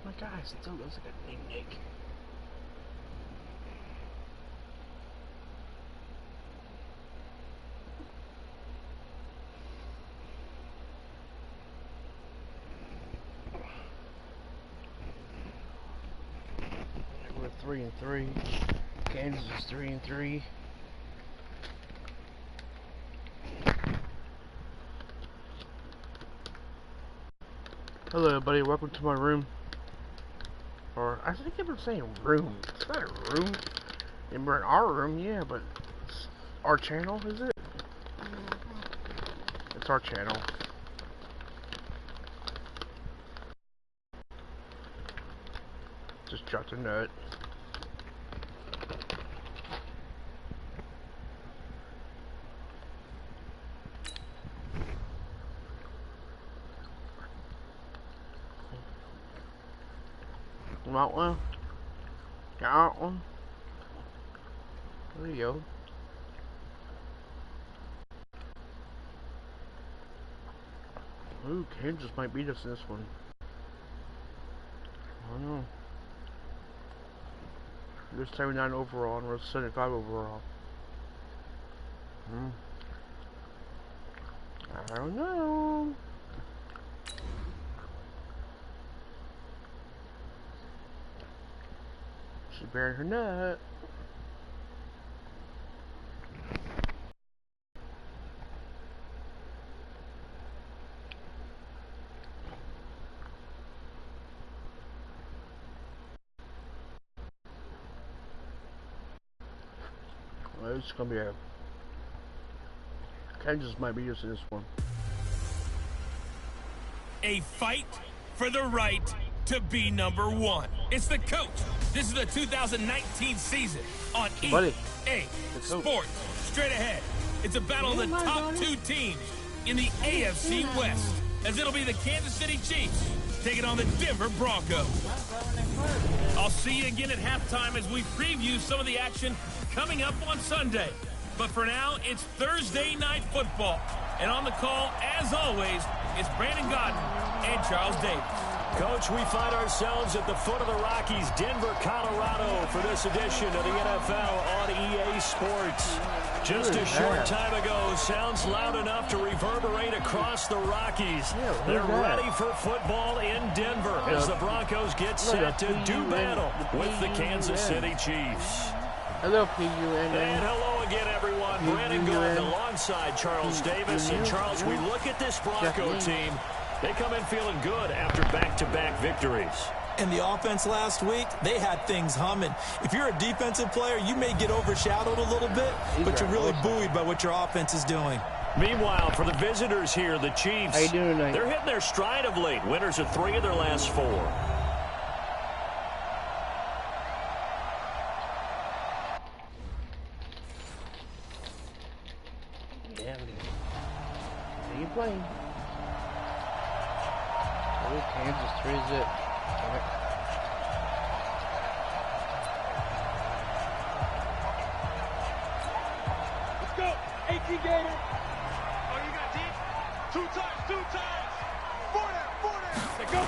My guy still looks like a Nick. We're 3-3. Kansas is 3-3. Hello everybody, welcome to my room. Or, I think I've been saying room. It's not a room. And we're in our room, yeah, but it's our channel, is it? It's our channel. Just dropped a nut. Want one? Got one? There you go. Ooh, Kansas might beat us in this one. I don't know. They're 79 overall and we're 75 overall. I don't know. She's bearing her nut. Well, it's gonna be a Kansas might beat us in this one. A fight for the right to be number one. It's the coach. This is the 2019 season on EA Sports. Straight ahead, it's a battle of the top two teams in the AFC West, as it'll be the Kansas City Chiefs taking on the Denver Broncos. I'll see you again at halftime as we preview some of the action coming up on Sunday. But for now, it's Thursday Night Football. And on the call, as always, it's Brandon Godden and Charles Davis. Coach, we find ourselves at the foot of the Rockies, Denver, Colorado, for this edition of the NFL on EA Sports. Just a short time ago, sounds loud enough to reverberate across the Rockies. They're ready for football in Denver as the Broncos get set to do battle with the Kansas City Chiefs. Hello, PUN. And hello again, everyone. Brandon Gordon alongside Charles Davis. And Charles, we look at this Bronco team. They come in feeling good after back-to-back victories. And the offense last week, they had things humming. If you're a defensive player, you may get overshadowed a little bit, but you're really buoyed by what your offense is doing. Meanwhile, for the visitors here, the Chiefs, how you doing tonight? They're hitting their stride of late. Winners of 3 of their last 4. Yeah, how you playing? Oh, Kansas 3-zip. Let's go. 18 Gator. Oh, you got deep? 2 times. 4 down. Let's go.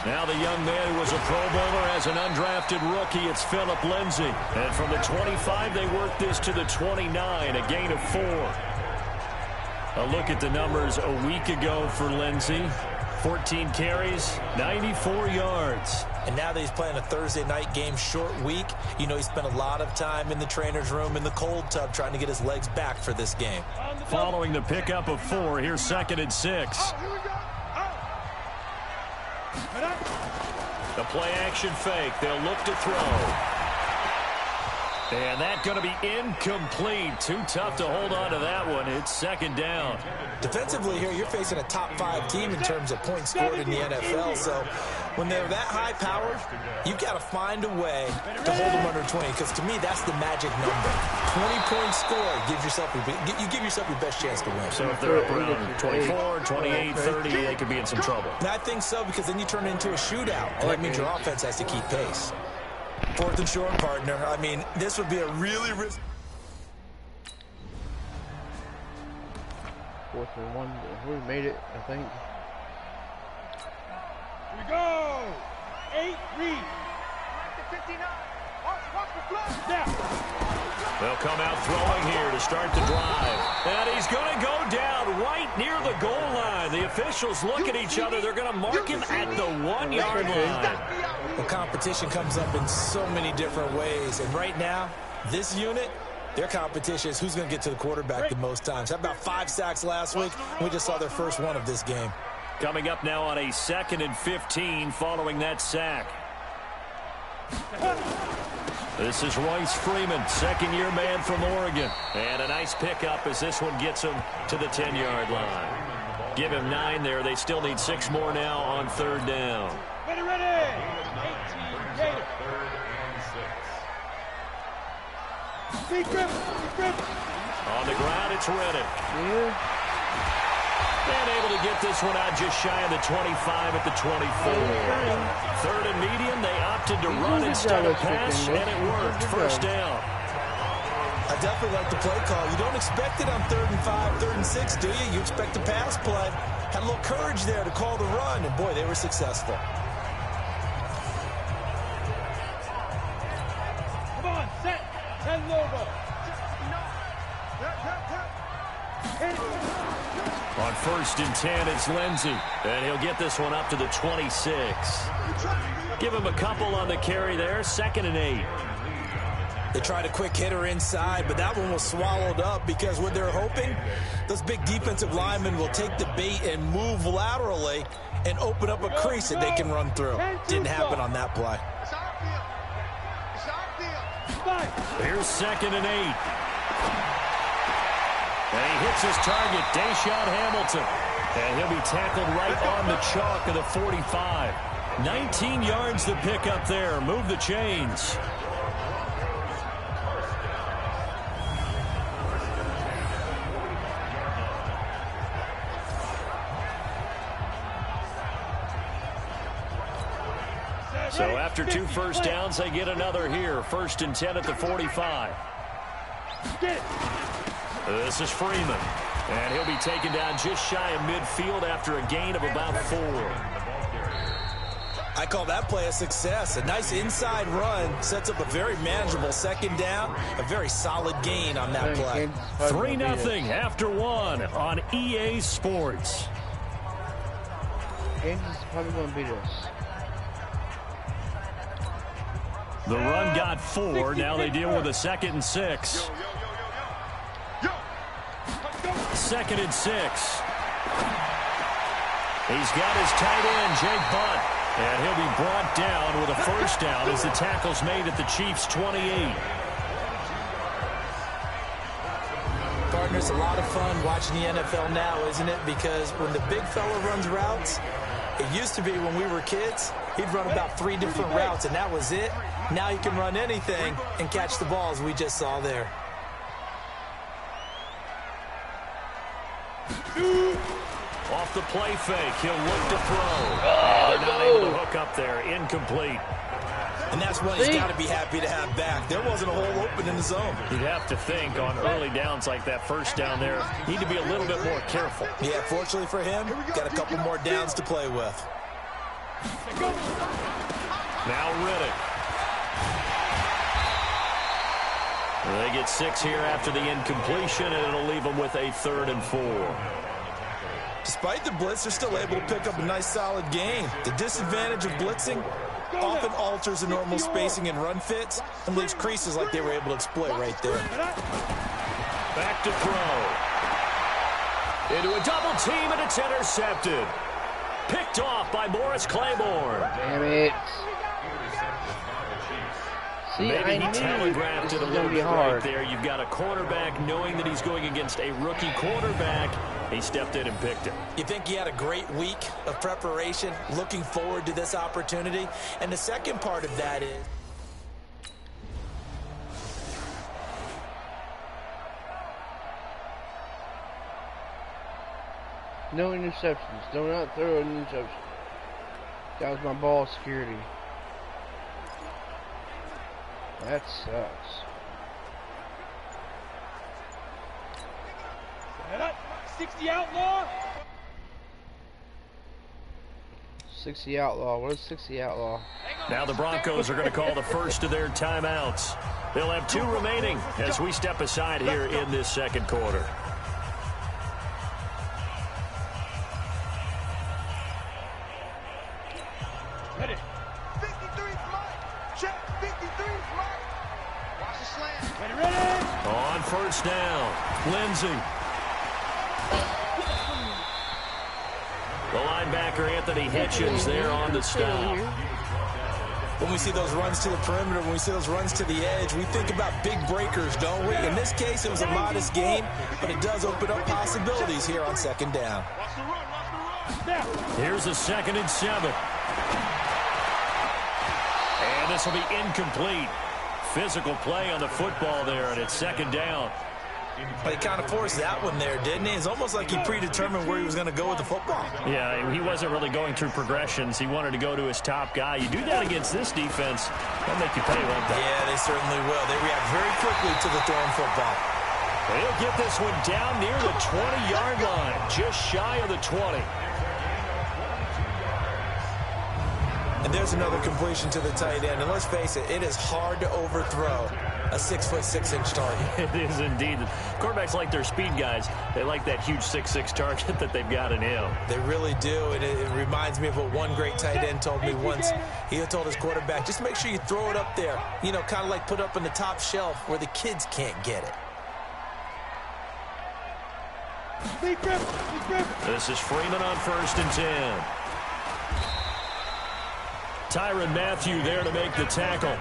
Now the young man who was a Pro Bowler as an undrafted rookie, it's Phillip Lindsay. And from the 25, they work this to the 29, a gain of 4. A look at the numbers a week ago for Lindsay. 14 carries, 94 yards. And now that he's playing a Thursday night game, short week, you know he spent a lot of time in the trainer's room in the cold tub trying to get his legs back for this game. Following the pickup of 4, here's 2nd and 6. The play action fake. They'll look to throw. And that's going to be incomplete. Too tough to hold on to that one. It's 2nd down. Defensively here, you're facing a top-5 team in terms of points scored in the NFL. So when they're that high-powered, you've got to find a way to hold them under 20. Because to me, that's the magic number. 20-point score gives yourself you give yourself your best chance to win. So if they're up around 24, 28, 30, they could be in some trouble. And I think so, because then you turn it into a shootout. And that means your offense has to keep pace. 4th and short, partner. I mean, this would be a really risky. 4th and 1. We made it, I think. Here we go. 8, read. 59. Watch the flag. Now. They'll come out throwing here to start the drive. And he's going to go down right near the goal line. The officials look at each other. They're going to mark him at the 1-yard line. The competition comes up in so many different ways. And right now, this unit, their competition is who's going to get to the quarterback the most times. How about 5 sacks last week? We just saw their first one of this game. Coming up now on a 2nd and 15 following that sack. This is Royce Freeman, second-year man from Oregon. And a nice pickup as this one gets him to the 10-yard line. Give him 9 there. They still need 6 more now on 3rd down. Ready, ready. 18, Gator. Big grip. On the ground, it's Reddick. And able to get this one out just shy of the 25 at the 24. 3rd and medium, they opted to run instead of pass, and it worked. First down. I definitely like the play call. You don't expect it on 3rd and 5, 3rd and 6, do you? You expect a pass play. Had a little courage there to call the run, and boy, they were successful. Come on, set. 10 logo. On 1st and 10, it's Lindsey. And he'll get this one up to the 26. Give him a couple on the carry there. 2nd and 8. They tried a quick hitter inside, but that one was swallowed up because what they're hoping, those big defensive linemen will take the bait and move laterally and open up a crease that they can run through. Didn't happen on that play. Here's 2nd and 8. And he hits his target, Deshaun Hamilton. And he'll be tackled right on the chalk of the 45. 19 yards to pick up there. Move the chains. So after 2 first downs, they get another here. 1st and 10 at the 45. This is Freeman. And he'll be taken down just shy of midfield after a gain of about 4. I call that play a success. A nice inside run sets up a very manageable 2nd down. A very solid gain on that play. 3-0 after 1 on EA Sports. Kansas is probably going to beat us. The run got 4. Now they deal with a 2nd and 6. 2nd and 6. He's got his tight end, Jake Butt. And he'll be brought down with a first down as the tackle's made at the Chiefs' 28. Partner, it's a lot of fun watching the NFL now, isn't it? Because when the big fella runs routes, it used to be when we were kids, he'd run about 3 different routes, and that was it. Now he can run anything and catch the balls we just saw there. Off the play fake, he'll look to throw. They're not able to hook up there. Incomplete. And that's one he's got to be happy to have back. There wasn't a hole open in the zone. You'd have to think on early downs like that first down there, need to be a little bit more careful. Yeah, fortunately for him, got a couple more downs to play with. Now Riddick. They get 6 here after the incompletion, and it'll leave them with a 3rd and 4. Despite the blitz, they're still able to pick up a nice solid gain. The disadvantage of blitzing often alters the normal spacing and run fits and leaves creases like they were able to exploit right there. Back to throw. Into a double team, and it's intercepted. Picked off by Morris Claiborne. Damn it. See, Maybe he telegraphed it a little bit right there. You've got a quarterback knowing that he's going against a rookie quarterback. He stepped in and picked him. You think he had a great week of preparation, looking forward to this opportunity? And the second part of that is... No interceptions. Do not throw an interception. That was my ball security. That sucks. Head up. 60 outlaw. 60 outlaw. What is 60 outlaw? Hang Now the Broncos are going to call the first of their timeouts. They'll have 2 remaining as we step aside here in this second quarter. Ready. 53 Mike. Check. 53 Mike. Watch the slant. Ready. On first down, Lindsey. The linebacker, Anthony Hitchens, there on the stop. When we see those runs to the perimeter, when we see those runs to the edge, we think about big breakers, don't we? In this case, it was a modest game, but it does open up possibilities here on second down. Watch the run. Watch the run. Here's a 2nd and 7. And this will be incomplete. Physical play on the football there, and it's 2nd down. But he kind of forced that one there, didn't he? It's almost like he predetermined where he was going to go with the football. Yeah, he wasn't really going through progressions. He wanted to go to his top guy. You do that against this defense, they'll make you pay, won't they? Yeah, they certainly will. They react very quickly to the thrown football. They'll get this one down near the 20-yard line, just shy of the 20. And there's another completion to the tight end. And let's face it, it is hard to overthrow a 6'6" target. It is indeed. Quarterbacks like their speed guys. They like that huge 6'6" target that they've got in him. They really do. And it reminds me of what one great tight end told me once. He had told his quarterback, just make sure you throw it up there. You know, kind of like put up in the top shelf where the kids can't get it. This is Freeman on 1st and 10. Tyrann Mathieu there to make the tackle.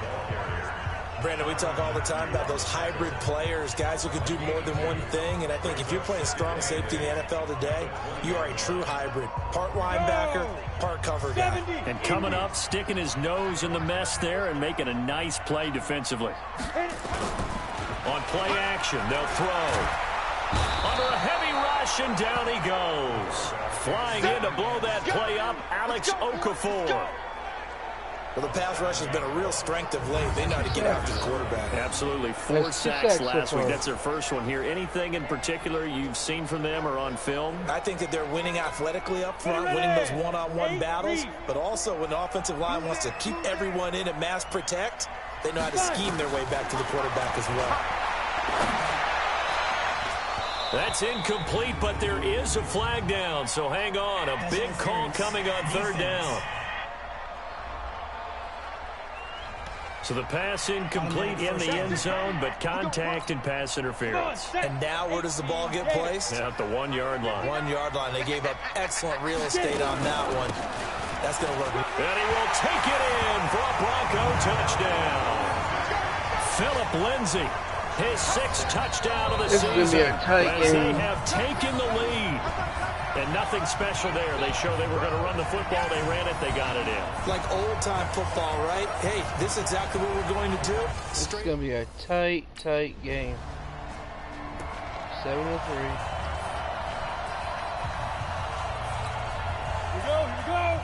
Brandon, we talk all the time about those hybrid players, guys who can do more than one thing. And I think if you're playing strong safety in the NFL today, you are a true hybrid. Part linebacker, part cover guy. And coming up, sticking his nose in the mess there and making a nice play defensively. On play action, they'll throw. Under a heavy rush, and down he goes. Flying in to blow that play up, Alex Okafor. Well, the pass rush has been a real strength of late. They know how to get after the quarterback. Absolutely. 4 sacks last week. That's their first one here. Anything in particular you've seen from them or on film? I think that they're winning athletically up front, winning those one-on-one battles, but also when the offensive line wants to keep everyone in and mass protect, they know how to scheme their way back to the quarterback as well. That's incomplete, but there is a flag down, so hang on. A big call coming on 3rd down. So the pass incomplete in the end zone, but contact and pass interference. And now where does the ball get placed? At the 1-yard line. 1-yard line. They gave up excellent real estate on that one. That's going to work. And he will take it in for a Bronco touchdown. Philip Lindsay, his 6th touchdown of the season. As they have taken the lead. And nothing special there. They show they were going to run the football. They ran it. They got it in. Like old-time football, right? Hey, this is exactly what we're going to do. It's going to be a tight game. 7-3. Here we go.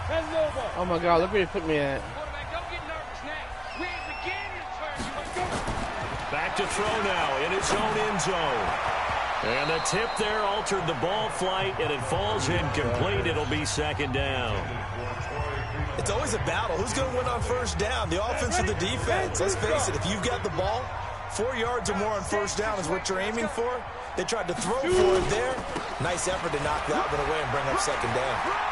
Pass it over. Oh my God, look where you put me at. Quarterback, don't get nervous now. We ain't beginning your turn. Let's go. Back to throw now in his own end zone. And the tip there altered the ball flight, and it falls incomplete. It'll be 2nd down. It's always a battle. Who's going to win on 1st down, the offense or the defense? Let's face it, if you've got the ball, 4 yards or more on 1st down is what you're aiming for. They tried to throw for it there. Nice effort to knock that one away and bring up 2nd down.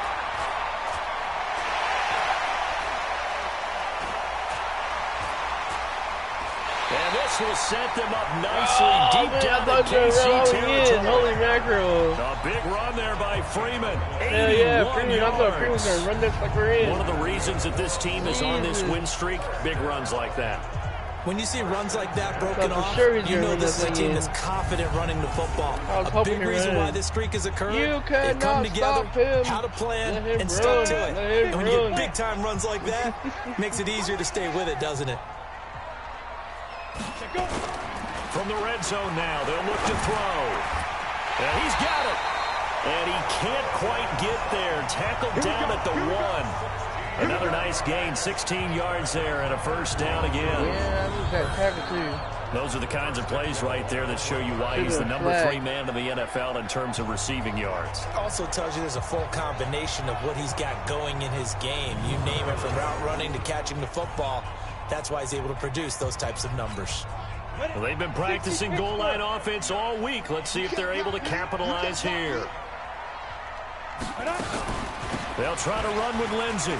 And this will set them up nicely deep down the KC territory. Holy mackerel. A big run there by Freeman. Hell yeah, Freeman. I thought Freeman was going to run this like we're in. One of the reasons that this team is on this win streak, big runs like that. When you see runs like that broken off, sure you know this is a team that's confident running the football. A big reason why this streak has occurred, they've come together, had a plan, and stuck to it. And when you get big-time runs like that, makes it easier to stay with it, doesn't it? From the red zone now, they'll look to throw. And he's got it. And he can't quite get there. Tackled down at the 1. Another nice gain, 16 yards there, and a 1st down again. Yeah, I think that tackle too. Those are the kinds of plays right there that show you why he's the number 3 man in the NFL in terms of receiving yards. Also tells you there's a full combination of what he's got going in his game. You name it, from route running to catching the football. That's why he's able to produce those types of numbers. Well, they've been practicing goal line offense all week. Let's see if they're able to capitalize here. They'll try to run with Lindsey.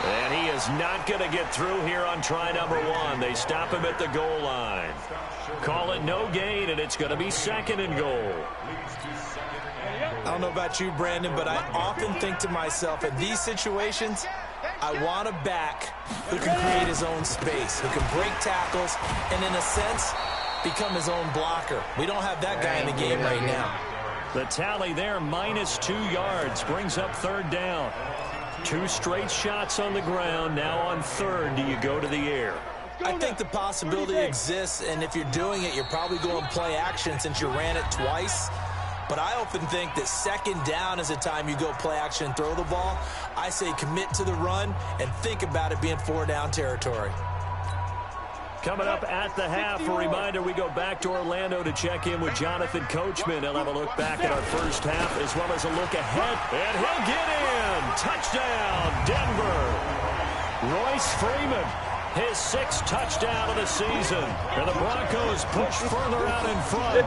And he is not going to get through here on try number 1. They stop him at the goal line. Call it no gain, and it's going to be 2nd and goal. I don't know about you, Brandon, but I often think to myself, in these situations, I want a back who can create his own space, who can break tackles, and in a sense, become his own blocker. We don't have that guy in the game right now. The tally there, -2 yards, brings up 3rd down. 2 straight shots on the ground. Now on 3rd, do you go to the air? I think the possibility exists, and if you're doing it, you're probably going play action since you ran it twice. But I often think that 2nd down is the time you go play action and throw the ball. I say commit to the run and think about it being 4-down territory. Coming up at the half, a reminder, we go back to Orlando to check in with Jonathan Coachman. He'll have a look back at our first half as well as a look ahead. And he'll get in. Touchdown, Denver. Royce Freeman, his 6th touchdown of the season. And the Broncos push further out in front.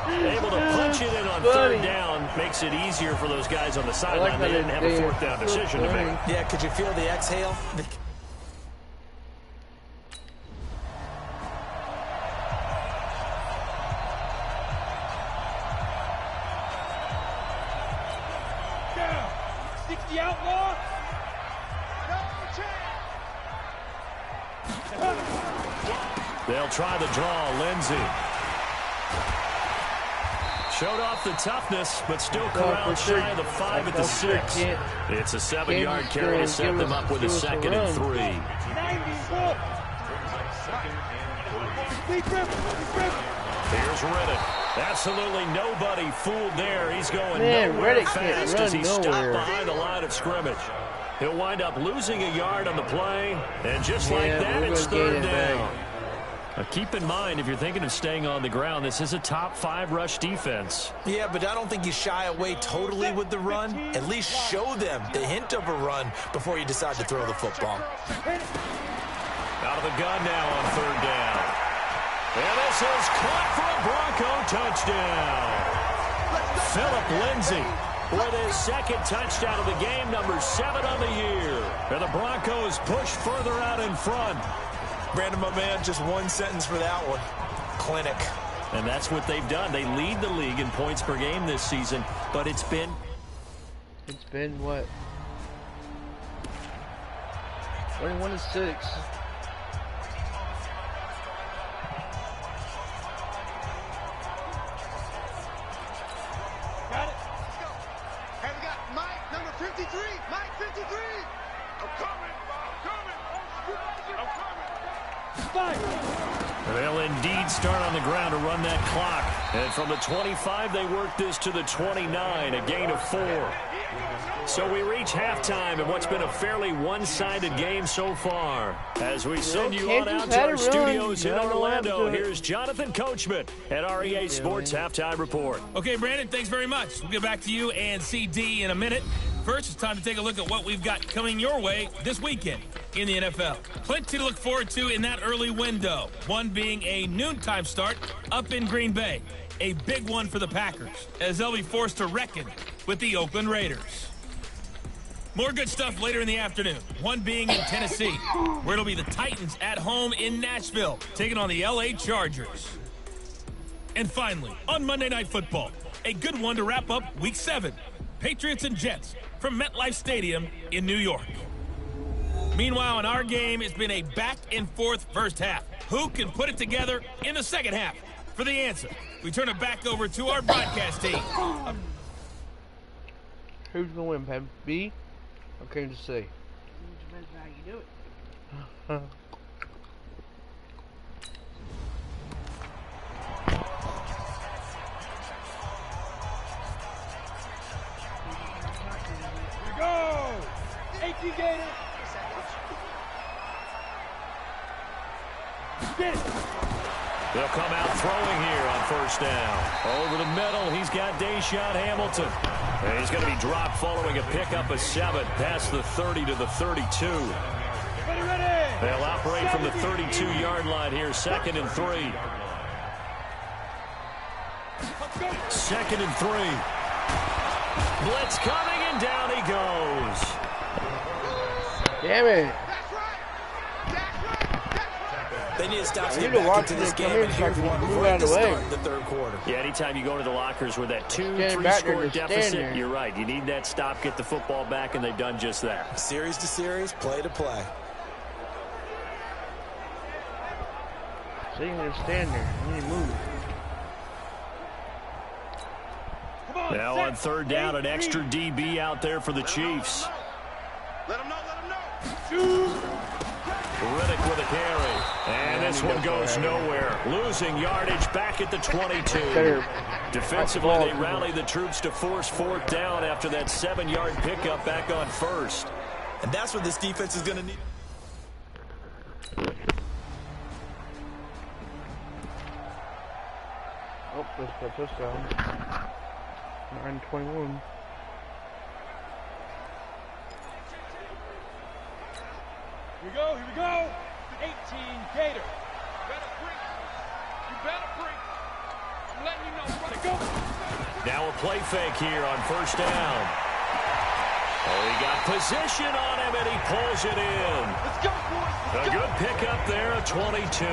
Able to punch it in on 3rd down. Makes it easier for those guys on the sideline. They didn't have a 4th down decision to make. Yeah, could you feel the exhale? The outlaw. They'll try the draw. Lindsey showed off the toughness, but still corralled shy of the 5 at the 6. It's a 7-yard carry to set them up with a 2nd and 3. Here's Reddick. Absolutely nobody fooled there. He's going nowhere fast as he stopped behind the line of scrimmage. He'll wind up losing a yard on the play, and just like that, it's 3rd down. Now keep in mind, if you're thinking of staying on the ground, this is a top 5 rush defense. Yeah, but I don't think you shy away totally with the run. At least show them the hint of a run before you decide to throw the football. Out of the gun now on 3rd down. And this is caught for a Bronco touchdown. Phillip Lindsay with his 2nd touchdown of the game, number 7 on the year. And the Broncos push further out in front. Brandon, my man, just one sentence for that one. Clinic. And that's what they've done. They lead the league in points per game this season, but it's been what? 21-6. They'll indeed start on the ground to run that clock. And from the 25, they work this to the 29, a gain of 4. So we reach halftime in what's been a fairly one-sided game so far. As we send you on out to our studios in Orlando, here's Jonathan Coachman at our EA Sports Halftime Report. Okay, Brandon, thanks very much. We'll get back to you and CD in a minute. First, it's time to take a look at what we've got coming your way this weekend in the NFL. Plenty to look forward to in that early window. One being a noontime start up in Green Bay. A big one for the Packers, as they'll be forced to reckon with the Oakland Raiders. More good stuff later in the afternoon. One being in Tennessee, where it'll be the Titans at home in Nashville, taking on the LA Chargers. And finally, on Monday Night Football, a good one to wrap up Week 7. Patriots and Jets from MetLife Stadium in New York. Meanwhile, in our game, it's been a back-and-forth first half. Who can put it together in the second half? For the answer, we turn it back over to our broadcast team. Who's going to win, Pep? B? Okay, to say. Depends on how you do it. Go! 18 Gator. Get it. They'll come out throwing here on first down. Over the middle, he's got Deshaun Hamilton. And he's going to be dropped following a pickup of 7 past the 30 to the 32. They'll operate from the 32-yard line here, 2nd and 3. 2nd and 3. Blitz coming, and down he goes. Damn it. They need to stop to get back into this game, and here's one right to start the third quarter. Yeah, anytime you go to the lockers with that 2-3 score deficit, you're right. You need that stop, get the football back, and they've done just that. Series to series, play to play. So you can just stand there. You need to move. Now on third down, an extra DB out there for the Chiefs. Let him know, let him know. Riddick with a carry. And this one goes nowhere. Losing yardage back at the 22. Defensively, they rally the troops to force 4th down after that 7-yard pickup back on first. And that's what this defense is going to need. Oh, that's a touchdown. 9-21. Here we go, here we go. 18 Gator. You better bring. You better bring. I'm letting you know. Let's go. Now a play fake here on first down. Oh, he got position on him, and he pulls it in. Let's go, boys. Let's A good pickup there, a 22.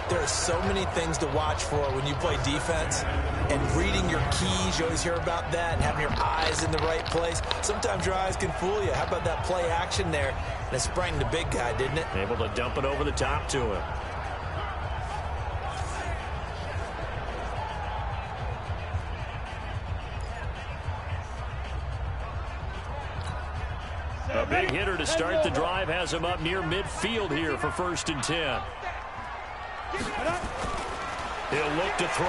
There are so many things to watch for when you play defense, and reading your keys, you always hear about that, and having your eyes in the right place. Sometimes your eyes can fool you. How about that play action there? And it sprang the big guy, didn't it? Able to dump it over the top to him. A big hitter to start the drive has him up near midfield here for 1st and 10. He'll look to throw.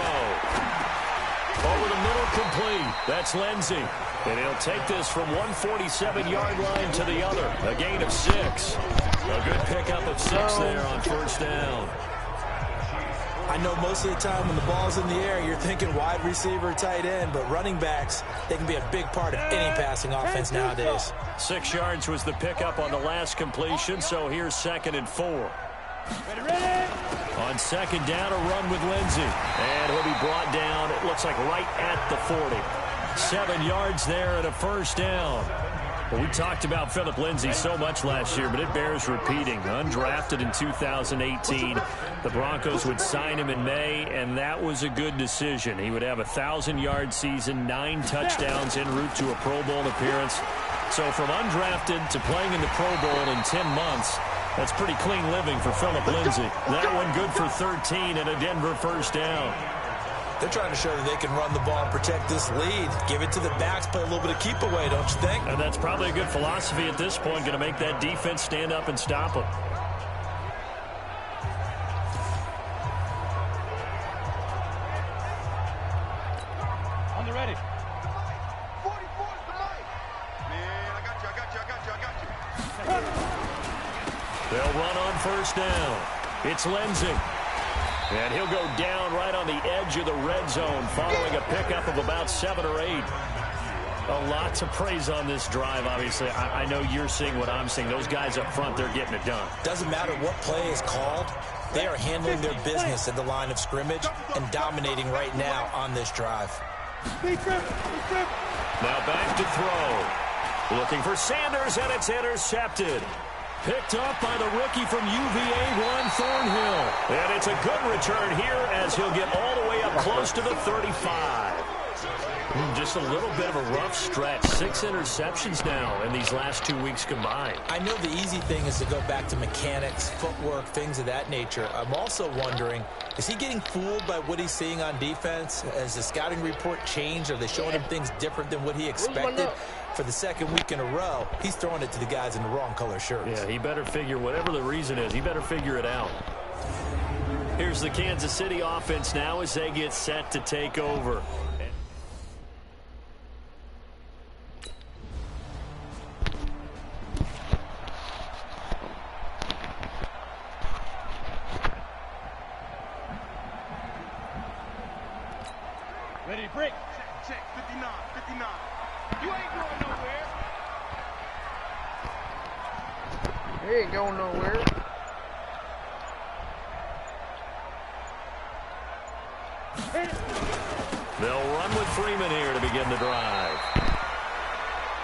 Over the middle, complete. That's Lindsey. And he'll take this from 147-yard line to the other. A gain of 6. A good pickup of 6 there on first down. I know most of the time when the ball's in the air, you're thinking wide receiver, tight end, but running backs, they can be a big part of any passing offense nowadays. 6 yards was the pickup on the last completion, so here's 2nd and 4. On 2nd down, a run with Lindsey. And he'll be brought down, it looks like right at the 40. 7 yards there and a first down. Well, we talked about Phillip Lindsay so much last year, but it bears repeating. Undrafted in 2018. The Broncos would sign him in May, and that was a good decision. He would have a 1,000-yard season, 9 touchdowns en route to a Pro Bowl appearance. So from undrafted to playing in the Pro Bowl in 10 months, that's pretty clean living for Phillip Lindsay. That one good for 13 and a Denver first down. They're trying to show that they can run the ball and protect this lead. Give it to the backs, play a little bit of keep away, don't you think? And that's probably a good philosophy at this point, going to make that defense stand up and stop them. On the ready. 44's the mic. Man, I got you. They'll run on first down. It's Lindsey. And he'll go down right on the edge of the red zone following a pickup of about 7 or 8. A lot to praise on this drive, obviously. I know you're seeing what I'm seeing. Those guys up front, they're getting it done. Doesn't matter what play is called. They are handling their business at the line of scrimmage and dominating right now on this drive. Now back to throw. Looking for Sanders, and it's intercepted. Picked up by the rookie from UVA, Juan Thornhill. And it's a good return here as he'll get all the way up close to the 35. Just a little bit of a rough stretch. 6 interceptions now in these last 2 weeks combined. I know the easy thing is to go back to mechanics, footwork, things of that nature. I'm also wondering, is he getting fooled by what he's seeing on defense? Has the scouting report changed? Are they showing him things different than what he expected? For the 2nd week in a row, he's throwing it to the guys in the wrong color shirts. Yeah, he better figure, whatever the reason is, he better figure it out. Here's the Kansas City offense now as they get set to take over. He ain't going nowhere. They'll run with Freeman here to begin the drive.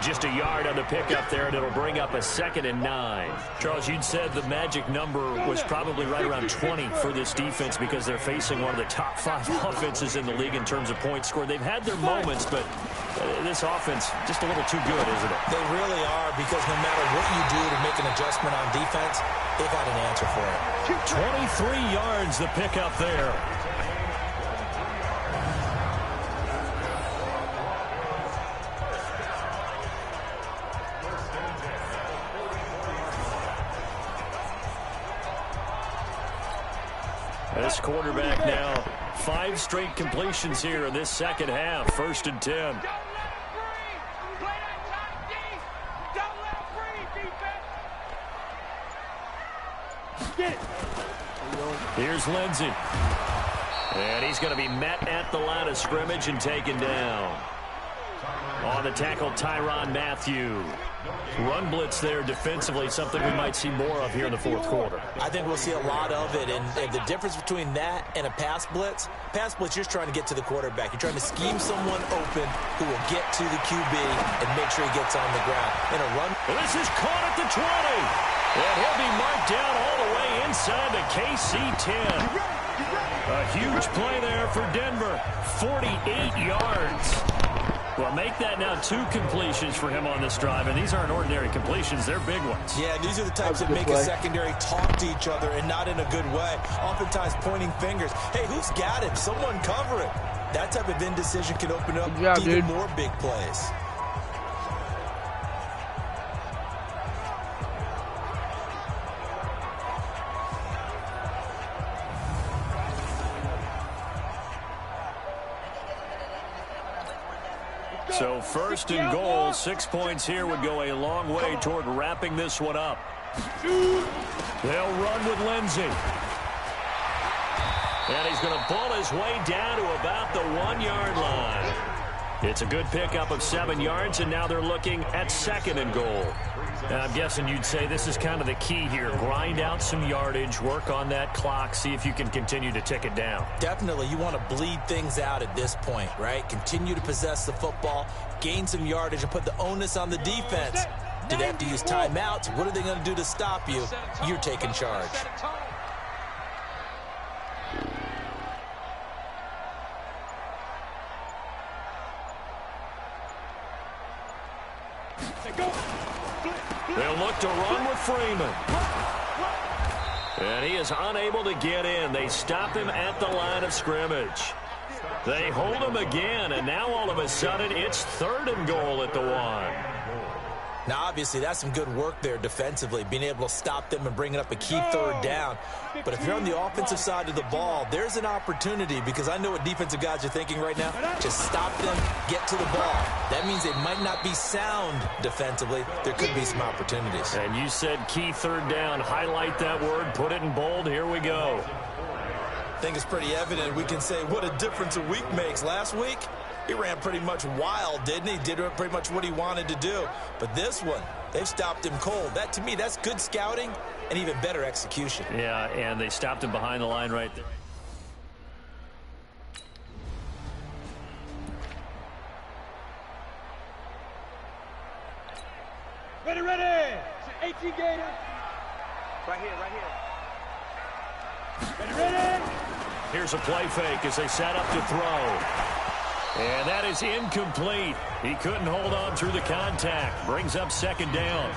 Just a yard on the pickup there, and it'll bring up a 2nd and 9. Charles, you'd said the magic number was probably right around 20 for this defense because they're facing one of the top 5 offenses in the league in terms of points scored. They've had their moments, but this offense just a little too good, isn't it? They really are, because no matter what you do to make an adjustment on defense, they got an answer for it. 23 yards the pickup there. This quarterback now 5 straight completions here in this second half. 1st and 10. Here's Lindsey. And he's going to be met at the line of scrimmage and taken down. On the tackle, Tyrann Mathieu. Run blitz there defensively, something we might see more of here in the 4th quarter. I think we'll see a lot of it, and the difference between that and a pass blitz, you're just trying to get to the quarterback. You're trying to scheme someone open who will get to the QB and make sure he gets on the ground. In a run. And this is caught at the 20. And he'll be marked down all the way inside the KC 10. A huge play there for Denver. 48 yards. Well, make that now 2 completions for him on this drive, and these aren't ordinary completions. They're big ones. Yeah, these are the types that make a secondary talk to each other, and not in a good way. Oftentimes pointing fingers. Hey, who's got him? Someone cover it. That type of indecision can open up even more big plays. So 1st and goal, 6 points here would go a long way toward wrapping this one up. They'll run with Lindsey. And he's going to pull his way down to about the 1-yard line. It's a good pickup of 7 yards, and now they're looking at 2nd and goal. And I'm guessing you'd say this is kind of the key here. Grind out some yardage, work on that clock, see if you can continue to tick it down. Definitely. You want to bleed things out at this point, right? Continue to possess the football, gain some yardage, and put the onus on the defense. Do they have to use timeouts? What are they going to do to stop you? You're taking charge. They'll look to run with Freeman. And he is unable to get in. They stop him at the line of scrimmage. They hold him again, and now all of a sudden it's 3rd and goal at the 1. Now, obviously, that's some good work there defensively, being able to stop them and bringing up a key 3rd down. But if you're on the offensive side of the ball, there's an opportunity, because I know what defensive guys are thinking right now. Just stop them, get to the ball. That means they might not be sound defensively. There could be some opportunities. And you said key 3rd down. Highlight that word, put it in bold. Here we go. I think it's pretty evident. We can say what a difference a week makes. Last week, he ran pretty much wild, didn't he? Did pretty much what he wanted to do. But this one, they've stopped him cold. That, to me, that's good scouting and even better execution. Yeah, and they stopped him behind the line right there. Ready, ready. 18 Gator. Right here, right here. Ready, ready. Here's a play fake as they set up to throw. And that is incomplete. He couldn't hold on through the contact. Brings up 2nd down.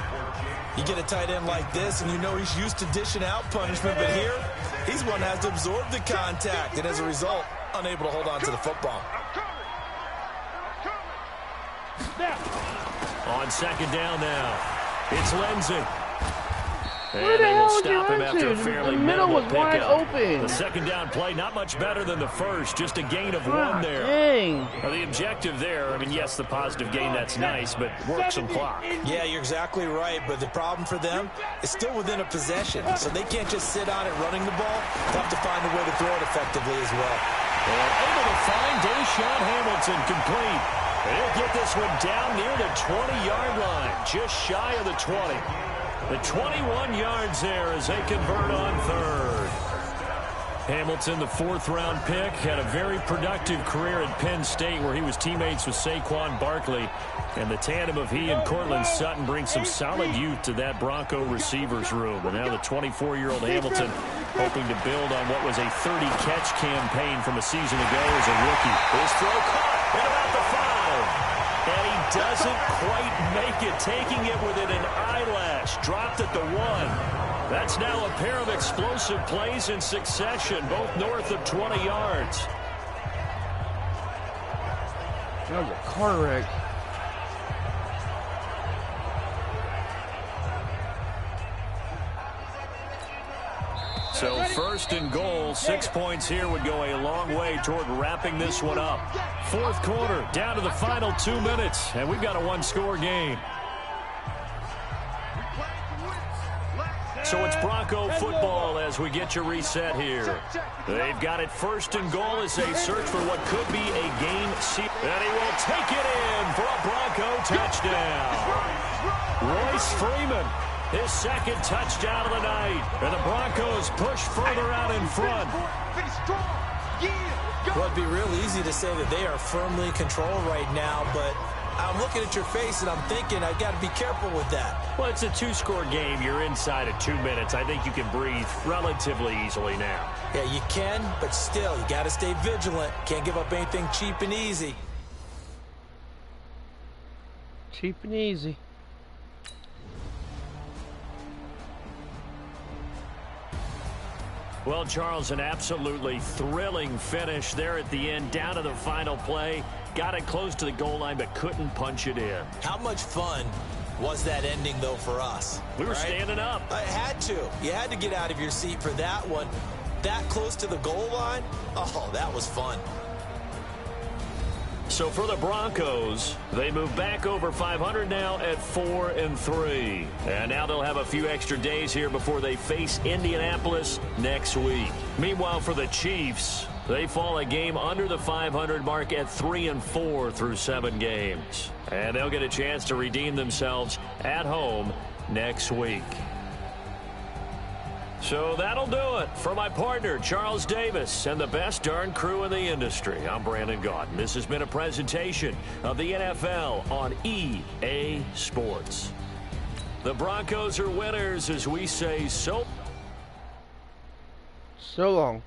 You get a tight end like this, and you know he's used to dishing out punishment, but here, he's one that has to absorb the contact, and as a result, unable to hold on to the football. On 2nd down now, it's Lindsey. Where the hell did you run to? The middle was wide open. The 2nd down play, not much better than the first, just a gain of 1 there. Dang. Now, the objective there, I mean, yes, the positive gain, that's nice, but work some clock. Yeah, you're exactly right, but the problem for them is still within a possession, so they can't just sit on it running the ball. They'll have to find a way to throw it effectively as well. And able to find Deshaun Hamilton complete. He'll get this one down near the 20-yard line, just shy of the 20. The 21 yards there as they convert on third. Hamilton, the fourth-round pick, had a very productive career at Penn State where he was teammates with Saquon Barkley. And the tandem of he and Cortland Sutton brings some solid youth to that Bronco receivers room. And now the 24-year-old Hamilton hoping to build on what was a 30-catch campaign from a season ago as a rookie. His throw caught at about the 5. And he doesn't quite make it, taking it within an eyelash. Dropped at the 1. That's now a pair of explosive plays in succession, both north of 20 yards. That was a car wreck. So first and goal, 6 points here would go a long way toward wrapping this one up. Fourth quarter, down to the final 2 minutes, and we've got a one-score game. So it's Bronco football as we get you reset here. They've got it first and goal as they search for what could be a game. And he will take it in for a Bronco touchdown. Royce Freeman, his second touchdown of the night. And the Broncos push further out in front. Well, it'd be real easy to say that they are firmly in control right now, but I'm looking at your face and I'm thinking I got to be careful with that. Well, it's a two-score game. You're inside of 2 minutes. I think you can breathe relatively easily now. Yeah, you can, but still, you got to stay vigilant. Can't give up anything cheap and easy. Cheap and easy. Well, Charles, an absolutely thrilling finish there at the end, down to the final play. Got it close to the goal line, but couldn't punch it in. How much fun was that ending, though, for us? We were standing up. I had to. You had to get out of your seat for that one. That close to the goal line? Oh, that was fun. So for the Broncos, they move back over 500 now at 4-3. And now they'll have a few extra days here before they face Indianapolis next week. Meanwhile, for the Chiefs, they fall a game under the 500 mark at 3-4 through 7 games. And they'll get a chance to redeem themselves at home next week. So that'll do it for my partner, Charles Davis, and the best darn crew in the industry. I'm Brandon Gaudin. This has been a presentation of the NFL on EA Sports. The Broncos are winners, as we say so long.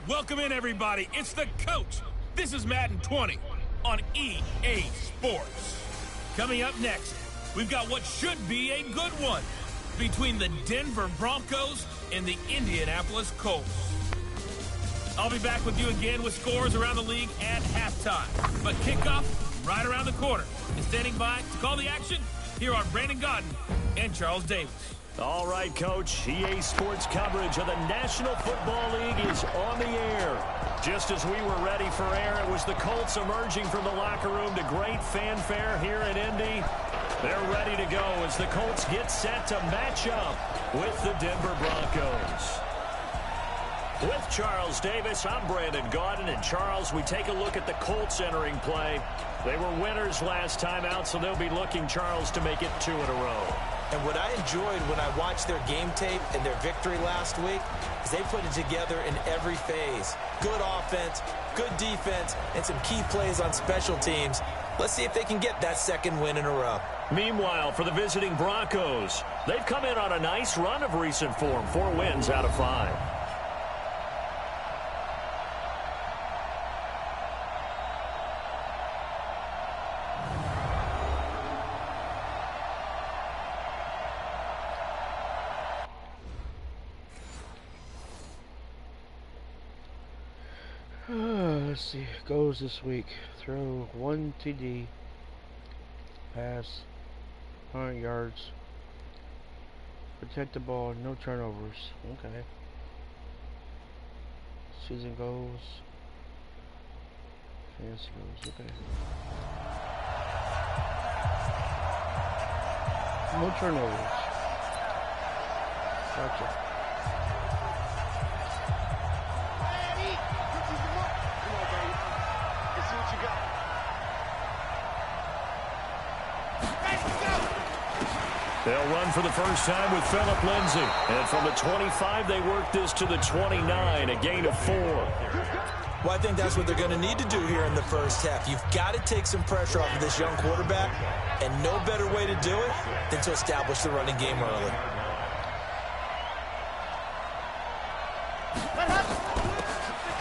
Welcome in, everybody. It's the coach. This is Madden 20 on EA Sports. Coming up next, we've got what should be a good one between the Denver Broncos and the Indianapolis Colts. I'll be back with you again with scores around the league at halftime. But kickoff right around the corner. And standing by to call the action, here are Brandon Godden and Charles Davis. All right, Coach. EA Sports coverage of the National Football League is on the air. Just as we were ready for air, it was the Colts emerging from the locker room to great fanfare here in Indy. They're ready to go as the Colts get set to match up with the Denver Broncos. With Charles Davis, I'm Brandon Gaudin. And Charles, we take a look at the Colts entering play. They were winners last time out, so they'll be looking, Charles, to make it 2 in a row. And what I enjoyed when I watched their game tape and their victory last week is they put it together in every phase. Good offense, good defense, and some key plays on special teams. Let's see if they can get that second win in a row. Meanwhile, for the visiting Broncos, they've come in on a nice run of recent form. 4 wins out of 5. Let's see. Goes this week. Throw 1 TD. Pass 100 yards. Protect the ball. No turnovers. Okay. Season goals. Fantasy goals. Okay. No turnovers. Gotcha. They'll run for the first time with Phillip Lindsay. And from the 25, they work this to the 29, a gain of 4. Well, I think that's what they're going to need to do here in the first half. You've got to take some pressure off of this young quarterback, and no better way to do it than to establish the running game early.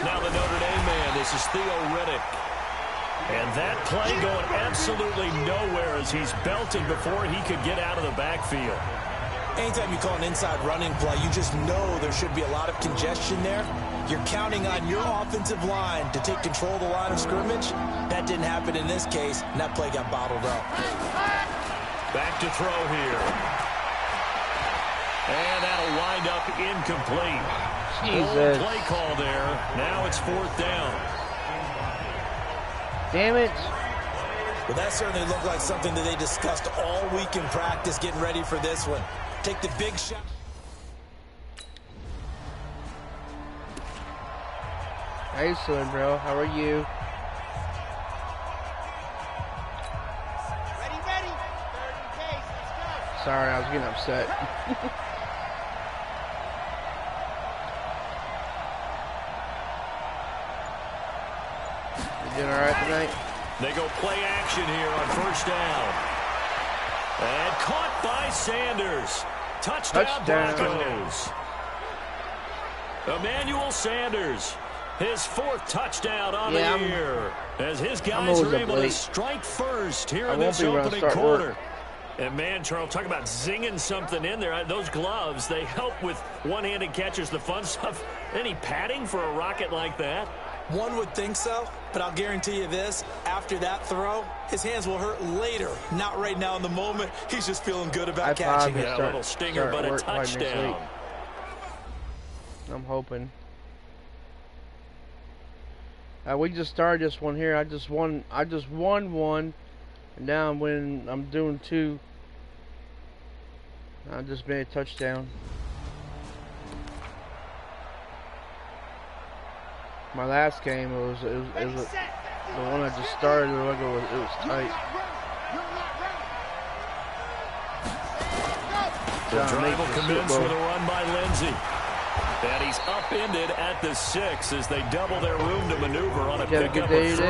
Now the Notre Dame man, this is Theo Riddick. And that play going absolutely nowhere as he's belted before he could get out of the backfield. Anytime you call an inside running play, you just know there should be a lot of congestion there. You're counting on your offensive line to take control of the line of scrimmage. That didn't happen in this case, and that play got bottled up. Back to throw here. And that'll wind up incomplete. Jesus. Old play call there. Now it's 4th down. Damn it. Well, that certainly looked like something that they discussed all week in practice getting ready for this one. Take the big shot. How you doing, bro? How are you? Ready. Third and case. Let's go. Sorry, I was getting upset. You doing all right tonight? They go play action here on 1st down. And caught by Sanders. Touchdown. Broncos. Emmanuel Sanders. His 4th touchdown on the year. As his guys are able to strike first here in this opening quarter. And man, Charles, talk about zinging something in there. Those gloves, they help with one-handed catches, the fun stuff. Any padding for a rocket like that? One would think so, but I'll guarantee you this. After that throw, his hands will hurt later. Not right now in the moment. He's just feeling good about catching it. A little stinger, but a touchdown. I'm hoping. We just started this one here. I just won one, and now I'm doing 2. I just made a touchdown. My last game it was the one I just started. It was tight. The drive will commence with a run by Lindsay. And he's upended at the 6 as they double their room to maneuver on a pickup of 3.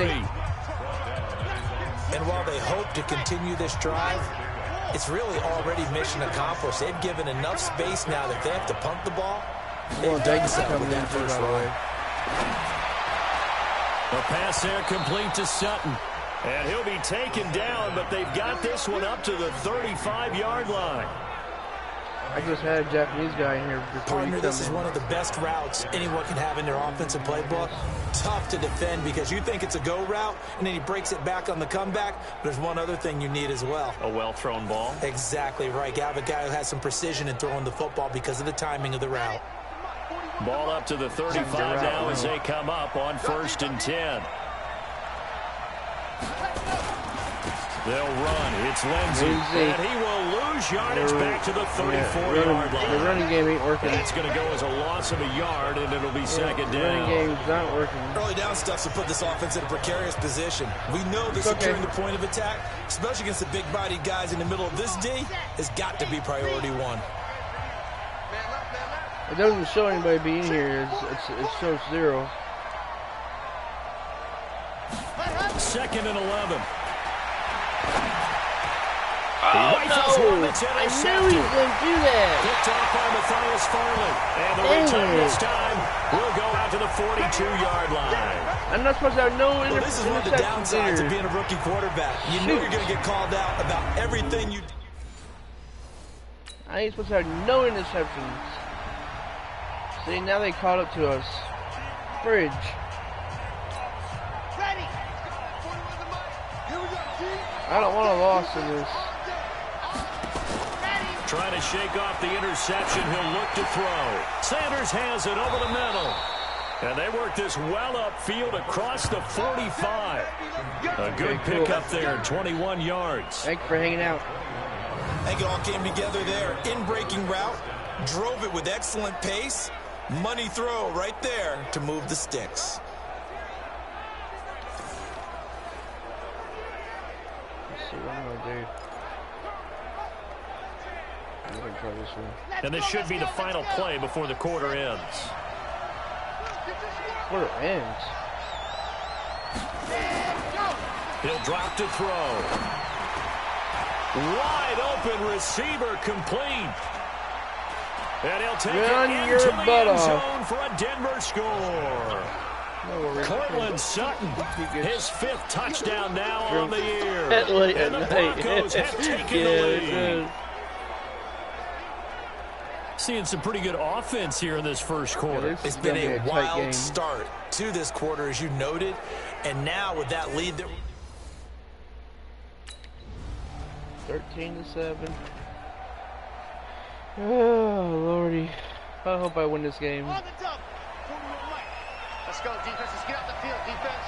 And while they hope to continue this drive, it's really already mission accomplished. They've given enough space now that if they have to punt the ball, they've done so with that first run. The pass there complete to Sutton. And he'll be taken down, but they've got this one up to the 35-yard line. I just had a Japanese guy in here before. Partner, this is one of the best routes anyone can have in their offensive playbook. Tough to defend because you think it's a go route, and then he breaks it back on the comeback. There's one other thing you need as well. A well-thrown ball. Exactly right. You have a guy who has some precision in throwing the football because of the timing of the route. Ball up to the 35 now as they come up on 1st and 10. They'll run. It's Lindsey. And he will lose yardage back to the 34-yard line. The running game ain't working. That's going to go as a loss of a yard, and it'll be second down. The running game's not working. Early down stuff to put this offense in a precarious position. We know that securing the point of attack, especially against the big-bodied guys in the middle of this D, has got to be priority one. It doesn't show anybody being here. It shows 0. 2nd and 11. Oh, no! I knew he was going to do that. Picked off by Matthias Farley. And the return this time will go out to the 42-yard line. I'm not supposed to have no interception. Well, this is one of the downsides of being a rookie quarterback. You know you're going to get called out about everything you do. I ain't supposed to have no interceptions. See, now they caught up to us. Bridge. I don't want a loss in this. Trying to shake off the interception. He'll look to throw. Sanders has it over the middle. And they work this well upfield across the 45. A good pickup there, 21 yards. Thanks for hanging out. I think it all came together there. In-breaking route. Drove it with excellent pace. Money throw right there to move the sticks. Let's see what I'm going to do. I'm going to try this one. And this should be the final play before the quarter ends. Quarter ends? He'll drop to throw. Wide open receiver complete. And he'll take it into the end zone for a Denver score. Cortland Sutton, his 5th touchdown now on the year. And the Broncos have taken the lead. Seeing some pretty good offense here in this first quarter. It's been a wild start to this quarter, as you noted. And now with that lead, 13-7. Oh, Lordy. I hope I win this game. On the dump. Let's go, defense. Let's get out the field, defense.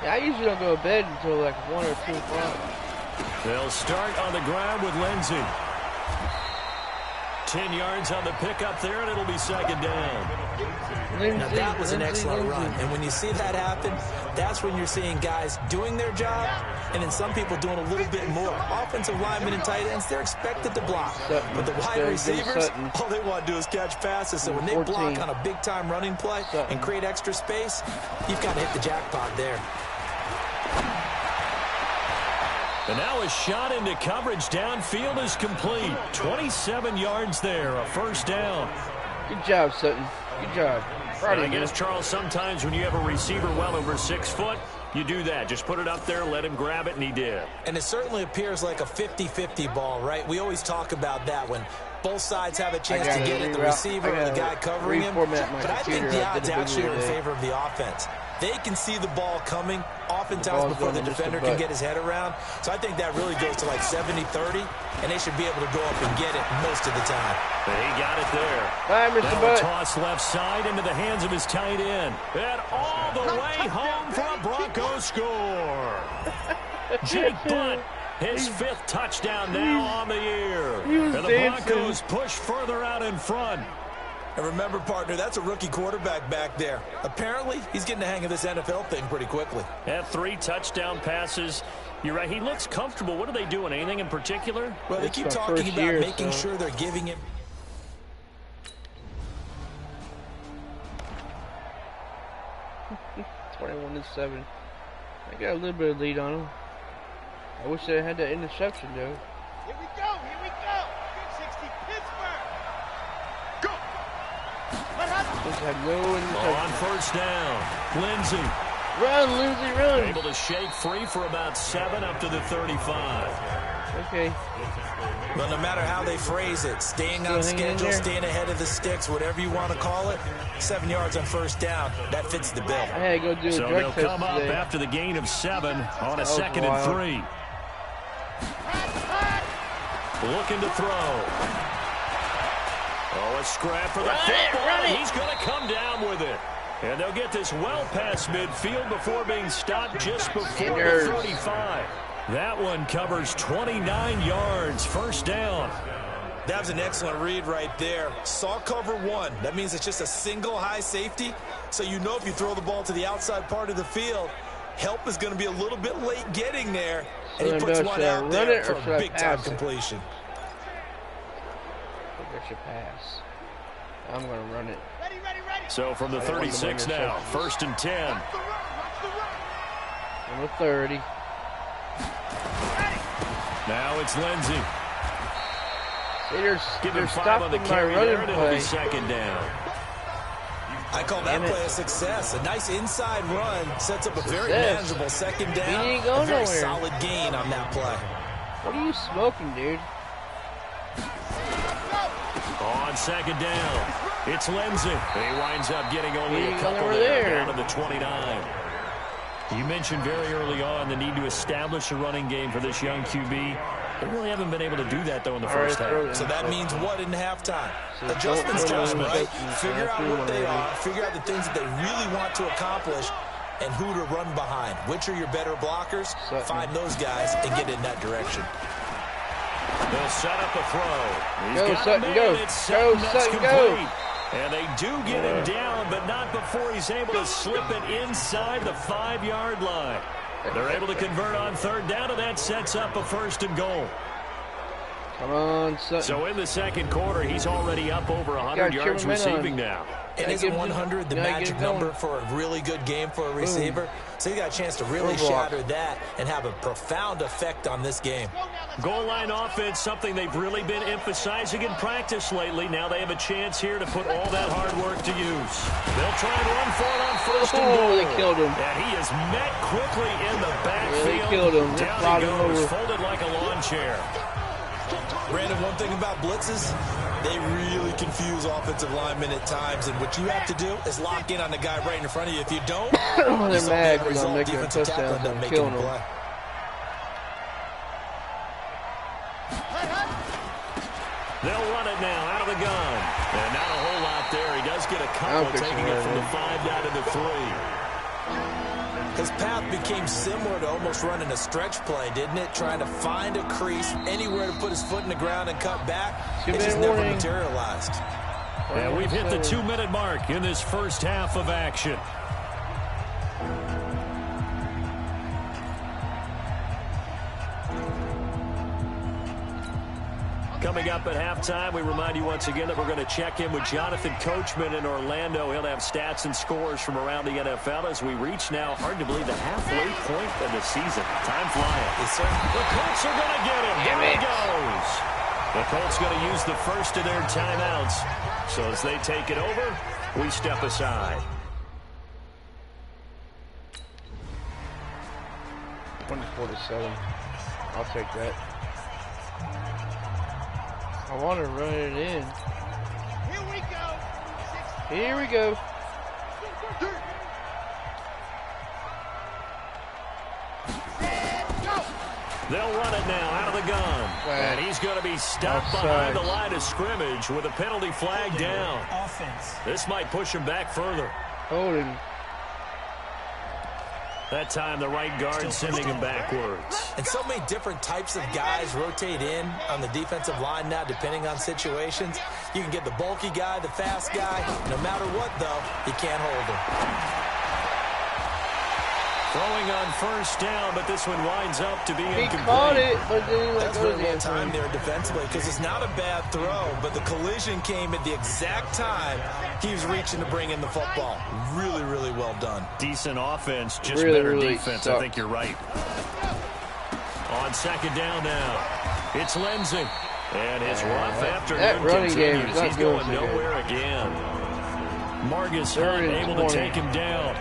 Yeah, I usually don't go to bed until like 1 or 2 o'clock. They'll start on the ground with Lindsey. 10 yards on the pickup there, and it'll be second down. Now that was an excellent run. And when you see that happen, that's when you're seeing guys doing their job, and then some people doing a little bit more. Offensive linemen and tight ends, they're expected to block. But the wide receivers, all they want to do is catch passes. So when they block on a big-time running play and create extra space, you've got to hit the jackpot there. And now a shot into coverage downfield is complete. 27 yards there, a first down. Good job, Sutton. Good job. I guess, Charles, sometimes when you have a receiver well over 6 foot, you do that. Just put it up there, let him grab it, and he did. And it certainly appears like a 50-50 ball, right? We always talk about that when both sides have a chance to get it, the receiver or the guy covering him. But I think the odds actually are in favor of the offense. They can see the ball coming oftentimes before the defender can get his head around. So I think that really goes to like 70-30, and they should be able to go up and get it most of the time. He got it there. Bye, Mr. Now Butt. a toss left side into the hands of his tight end. And all the way home for a Broncos score. Jake Butt, his 5th touchdown now on the year. And the Broncos push further out in front. And remember, partner, that's a rookie quarterback back there. Apparently, he's getting the hang of this NFL thing pretty quickly. Had 3 touchdown passes. You're right, he looks comfortable. What are they doing? Anything in particular? Well, they keep talking about making sure they're giving him. 21-7. I got a little bit of lead on him. I wish they had that interception, though. Here we go. Here we go. 60 Pittsburgh. Go. Supposed to On first down, Lindsey. Run, Lindsey, run. Able to shake free for about 7 up to the 35. Okay. Well, no matter how they phrase it, staying on schedule, staying ahead of the sticks, whatever you want to call it, 7 yards on first down, that fits the bill. I had to go do a so drug they'll test come up today. after the gain of 7 on a 2nd and 3. Looking to throw. Oh, a scrap for the football. He's going to come down with it. And they'll get this well past midfield before being stopped just before the 35. That one covers 29 yards. First down. That was an excellent read right there. Saw cover 1. That means it's just a single high safety. So you know if you throw the ball to the outside part of the field, help is going to be a little bit late getting there. And he puts one out there for a big-time completion. I should pass. I'm going to run it. So from the 36 now, 1st and 10. On the 30. Now it's Lindsey. They're Given 5 on the carry there, and it'll be 2nd down. I call that play a success. A nice inside run sets up a very manageable 2nd down. He ain't going a very nowhere. solid gain on that play. What are you smoking, dude? On 2nd down, it's Lindsey. He winds up getting only a couple there. down to the 29. You mentioned very early on the need to establish a running game for this young QB. They really haven't been able to do that, though, in the first half. So that means what in halftime? Adjustments time, right? Figure out what they are. Figure out the things that they really want to accomplish and who to run behind. Which are your better blockers? Find those guys and get in that direction. They'll set up a throw. Go, Sutton, go. Go, Sutton, go. And they do get him down, but not before he's able to slip it inside the 5-yard line. They're able to convert on 3rd down, and that sets up a 1st and goal. Come on, Sutton. So in the 2nd quarter, he's already up over 100 yards receiving now. And isn't 100 the magic number for a really good game for a receiver? So you got a chance to really shatter that and have a profound effect on this game. Goal line offense, something they've really been emphasizing in practice lately. Now they have a chance here to put all that hard work to use. They'll try and run for it on 1st and goal. They killed him. And he is met quickly in the backfield. They killed him. Down he goes, folded like a lawn chair. Brandon, one thing about blitzes, they really confuse offensive linemen at times, and what you have to do is lock in on the guy right in front of you. If you don't, they're mad because I'm making a touchdown and killing them. They'll run it now out of the gun. And not a whole lot there. He does get a couple, taking it from the 5 down to the 3. His path became similar to almost running a stretch play, didn't it? Trying to find a crease, anywhere to put his foot in the ground and cut back. It just never materialized. And we've hit the 2-minute mark in this first half of action. Coming up at halftime, we remind you once again that we're going to check in with Jonathan Coachman in Orlando. He'll have stats and scores from around the NFL as we reach now, hard to believe, the halfway point of the season. Time flying. Yes, sir. The Colts are going to get him. There he goes. The Colts going to use the first of their timeouts. So as they take it over, we step aside. 24-7. I'll take that. I want to run it in. Here we go. Here we go. They'll run it now out of the gun. And he's going to be stopped behind the line of scrimmage with a penalty flag down. This might push him back further. Holding. That time the right guard sending him backwards. And so many different types of guys rotate in on the defensive line now, depending on situations. You can get the bulky guy, the fast guy. No matter what, though, you can't hold him. Throwing on first down, but this one winds up to be incomplete. He caught it, but then he That's really one time there defensively, because it's not a bad throw, but the collision came at the exact time he was reaching to bring in the football. Really, really well done. Decent offense, just really, better really defense. sucked. I think you're right. On second down now, it's Lindsey. And his rough afternoon continues. He's going nowhere again. Margus Hunt able to take him down.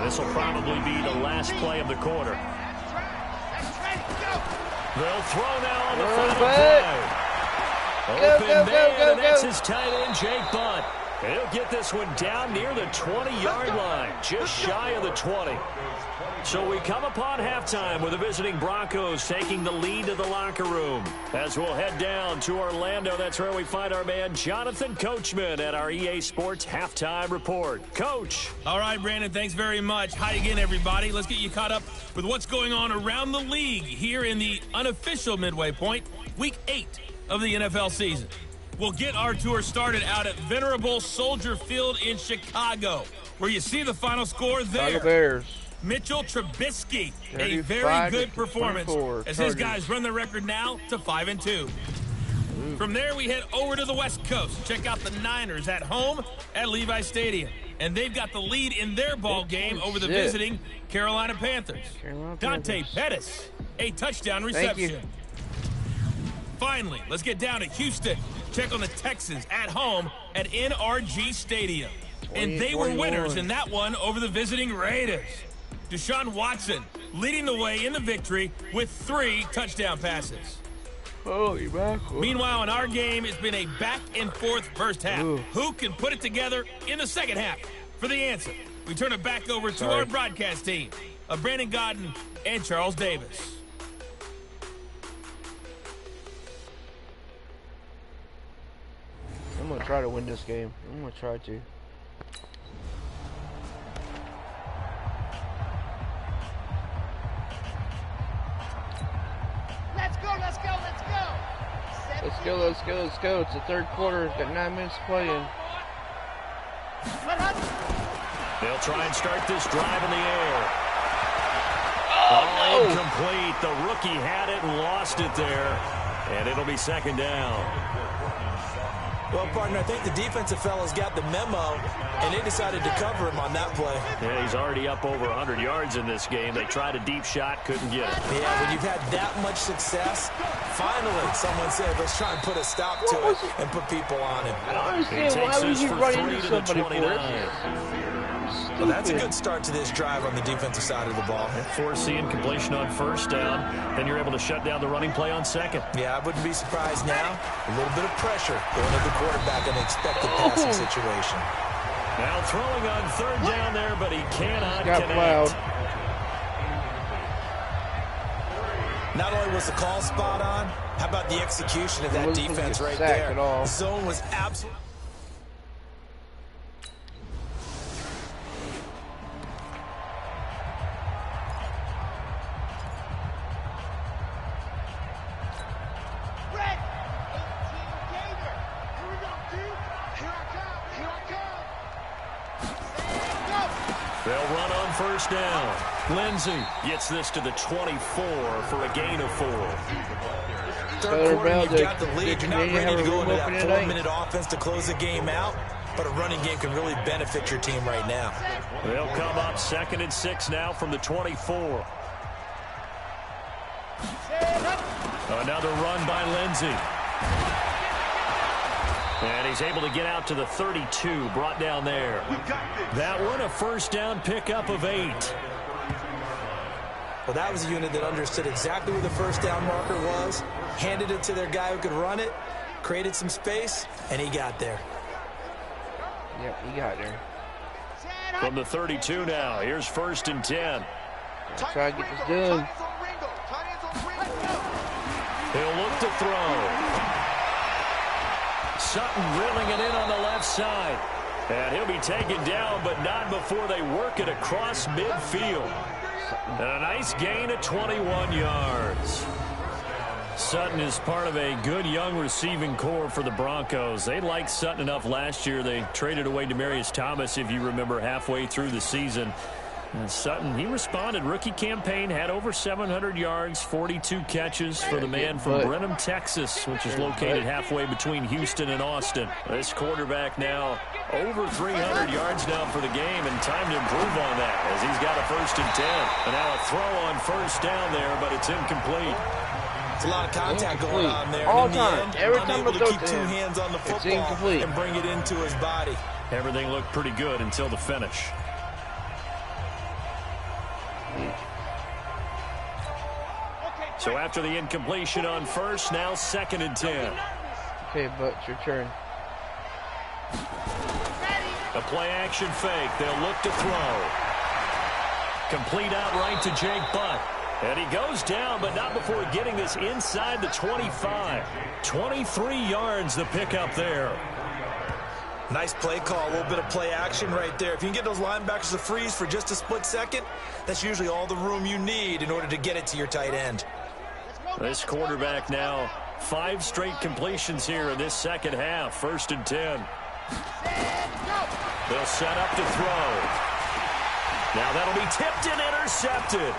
This will probably be the last play of the quarter. They'll throw now on the final play. Open man, and that's his tight end, Jake Butt. He'll get this one down near the 20-yard line, just shy of the 20. So we come upon halftime with the visiting Broncos taking the lead to the locker room. As we'll head down to Orlando, that's where we find our man Jonathan Coachman at our EA Sports Halftime Report. Coach. All right, Brandon, thanks very much. Hi again, everybody. Let's get you caught up with what's going on around the league here in the unofficial midway point, Week 8 of the NFL season. We'll get our tour started out at Venerable Soldier Field in Chicago, where you see the final score there. Chicago Bears. Mitchell Trubisky, a very good performance as his guys run the record now to 5-2. From there, we head over to the West Coast. Check out the Niners at home at Levi Stadium. And they've got the lead in their ball game over the visiting Carolina Panthers. Dante Pettis, a touchdown reception. Finally, let's get down to Houston. Check on the Texans at home at NRG Stadium. And they were winners in that one over the visiting Raiders. Deshaun Watson leading the way in the victory with 3 touchdown passes. Holy mackerel. Meanwhile, in our game, it's been a back-and-forth first half. Who can put it together in the second half? For the answer, we turn it back over to our broadcast team of Brandon Godden and Charles Davis. I'm going to try to win this game. I'm going to try to. Let's go, let's go, let's go. Let's go, let's go, let's go. It's the third quarter. It's got 9 minutes playing. They'll try and start this drive in the air. Oh, no. Incomplete. The rookie had it and lost it there. And it'll be second down. Well, partner, I think the defensive fellas got the memo, and they decided to cover him on that play. Yeah, he's already up over 100 yards in this game. They tried a deep shot, couldn't get it. Yeah, when you've had that much success, finally someone said, let's try and put a stop to it and put people on him. I don't understand. Why would you run into somebody for it? Well, that's a good start to this drive on the defensive side of the ball. Foreseeing completion on first down, then you're able to shut down the running play on second. Yeah, I wouldn't be surprised now. A little bit of pressure going at the quarterback in an expected passing situation. Now throwing on third down there, but he cannot connect. Not only was the call spot on, how about the execution of that defense right there? The zone was absolutely... First down. Lindsey gets this to the 24 for a gain of 4. Third quarter, you've got the lead. You're not ready to go into that 4-minute offense to close the game out, but a running game can really benefit your team right now. They'll come up 2nd and 6 now from the 24. Another run by Lindsey. And he's able to get out to the 32, brought down there. That one, a first down pickup of 8. Well, that was a unit that understood exactly where the first down marker was, handed it to their guy who could run it, created some space, and he got there. Yep, he got there. From the 32 now, here's 1st and 10. Let's try to get this done. He'll look to throw. Sutton reeling it in on the left side. And he'll be taken down, but not before they work it across midfield. And a nice gain of 21 yards. Sutton is part of a good young receiving core for the Broncos. They liked Sutton enough last year. They traded away Demaryius Thomas, if you remember, halfway through the season. And Sutton, he responded. Rookie campaign, had over 700 yards, 42 catches for the man from Brenham, Texas, which is located halfway between Houston and Austin. This quarterback now over 300 yards now for the game, and time to improve on that as he's got a 1st and 10. And now a throw on first down there, but it's incomplete. It's a lot of contact going on there. All in the time. end, Every time unable I to throw keep to two him, hands on the it's football incomplete. and bring it into his body. Everything looked pretty good until the finish. So after the incompletion on first, now 2nd and 10. Okay, but it's your turn. A play-action fake. They'll look to throw. Complete outright to Jake Butt. And he goes down, but not before getting this inside the 25. 23 yards the pickup there. Nice play call, a little bit of play action right there. If you can get those linebackers to freeze for just a split second, that's usually all the room you need in order to get it to your tight end. This quarterback now 5 straight completions here in this second half. 1st and 10. They'll set up to throw. Now that'll be tipped and intercepted.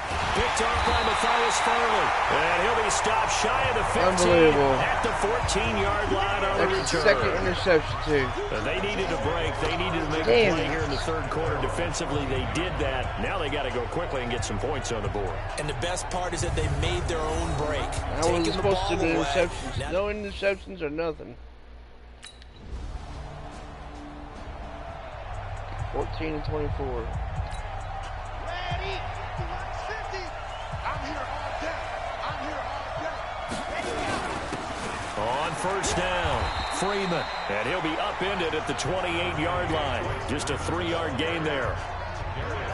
Picked off by Matthias Farley. And he'll be stopped shy of the 15 at the 14-yard line on the return. Second interception, too. They needed a break. They needed to make a play here in the 3rd quarter. Defensively, they did that. Now they got to go quickly and get some points on the board. And the best part is that they made their own break. I wasn't supposed to do interceptions. No interceptions or nothing. 14-24. Ready. 50. I'm here all day. I'm here all day. On 1st down, Freeman. And he'll be upended at the 28-yard line. Just a 3-yard gain there.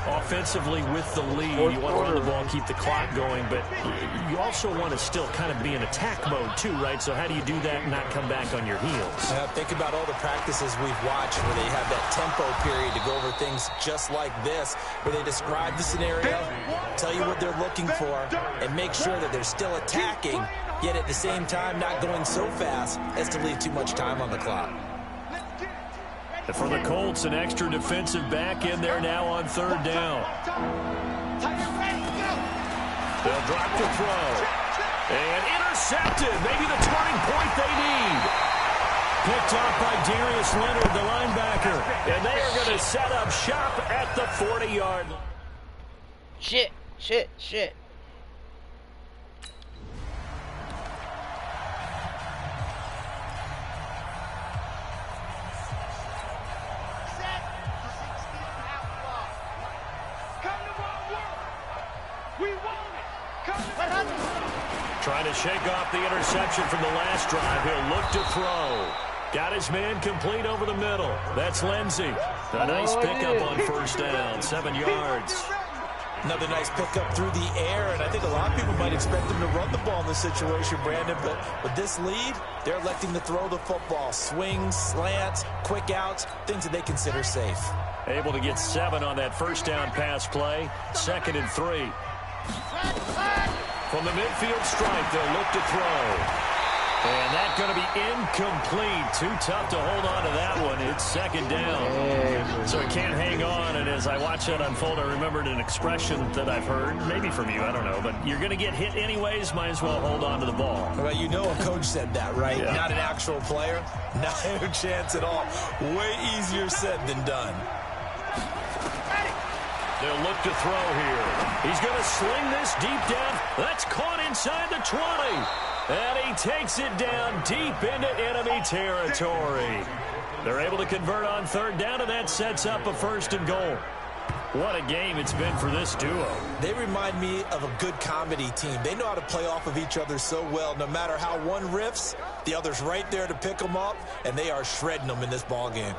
Offensively with the lead, you want to run the ball, keep the clock going, but you also want to still kind of be in attack mode too, right? So how do you do that and not come back on your heels? Think about all the practices we've watched where they have that tempo period to go over things just like this, where they describe the scenario, tell you what they're looking for, and make sure that they're still attacking, yet at the same time not going so fast as to leave too much time on the clock. For the Colts, an extra defensive back in there now on 3rd down. They'll drop to throw. And intercepted. Maybe the turning point they need. Picked off by Darius Leonard, the linebacker. And they are going to set up shop at the 40-yard line. Shit. Trying to shake off the interception from the last drive. He'll look to throw. Got his man complete over the middle. That's Lindsey. A nice pickup on 1st down. 7 yards. Another nice pickup through the air, and I think a lot of people might expect them to run the ball in this situation, Brandon, but with this lead, they're electing to throw the football. Swings, slants, quick outs, things that they consider safe. Able to get 7 on that 1st down pass play. 2nd and 3. From the midfield stripe, they'll look to throw. And that's going to be incomplete. Too tough to hold on to that one. It's 2nd down. So it can't hang on. And as I watch that unfold, I remembered an expression that I've heard, maybe from you, I don't know. But you're going to get hit anyways, might as well hold on to the ball. Well, you know a coach said that, right? Yeah. Not an actual player. Not a chance at all. Way easier said than done. They'll look to throw here. He's going to sling this deep down. That's caught inside the 20. And he takes it down deep into enemy territory. They're able to convert on 3rd down, and that sets up a 1st and goal. What a game it's been for this duo. They remind me of a good comedy team. They know how to play off of each other so well. No matter how one riffs, the other's right there to pick them up, and they are shredding them in this ball game.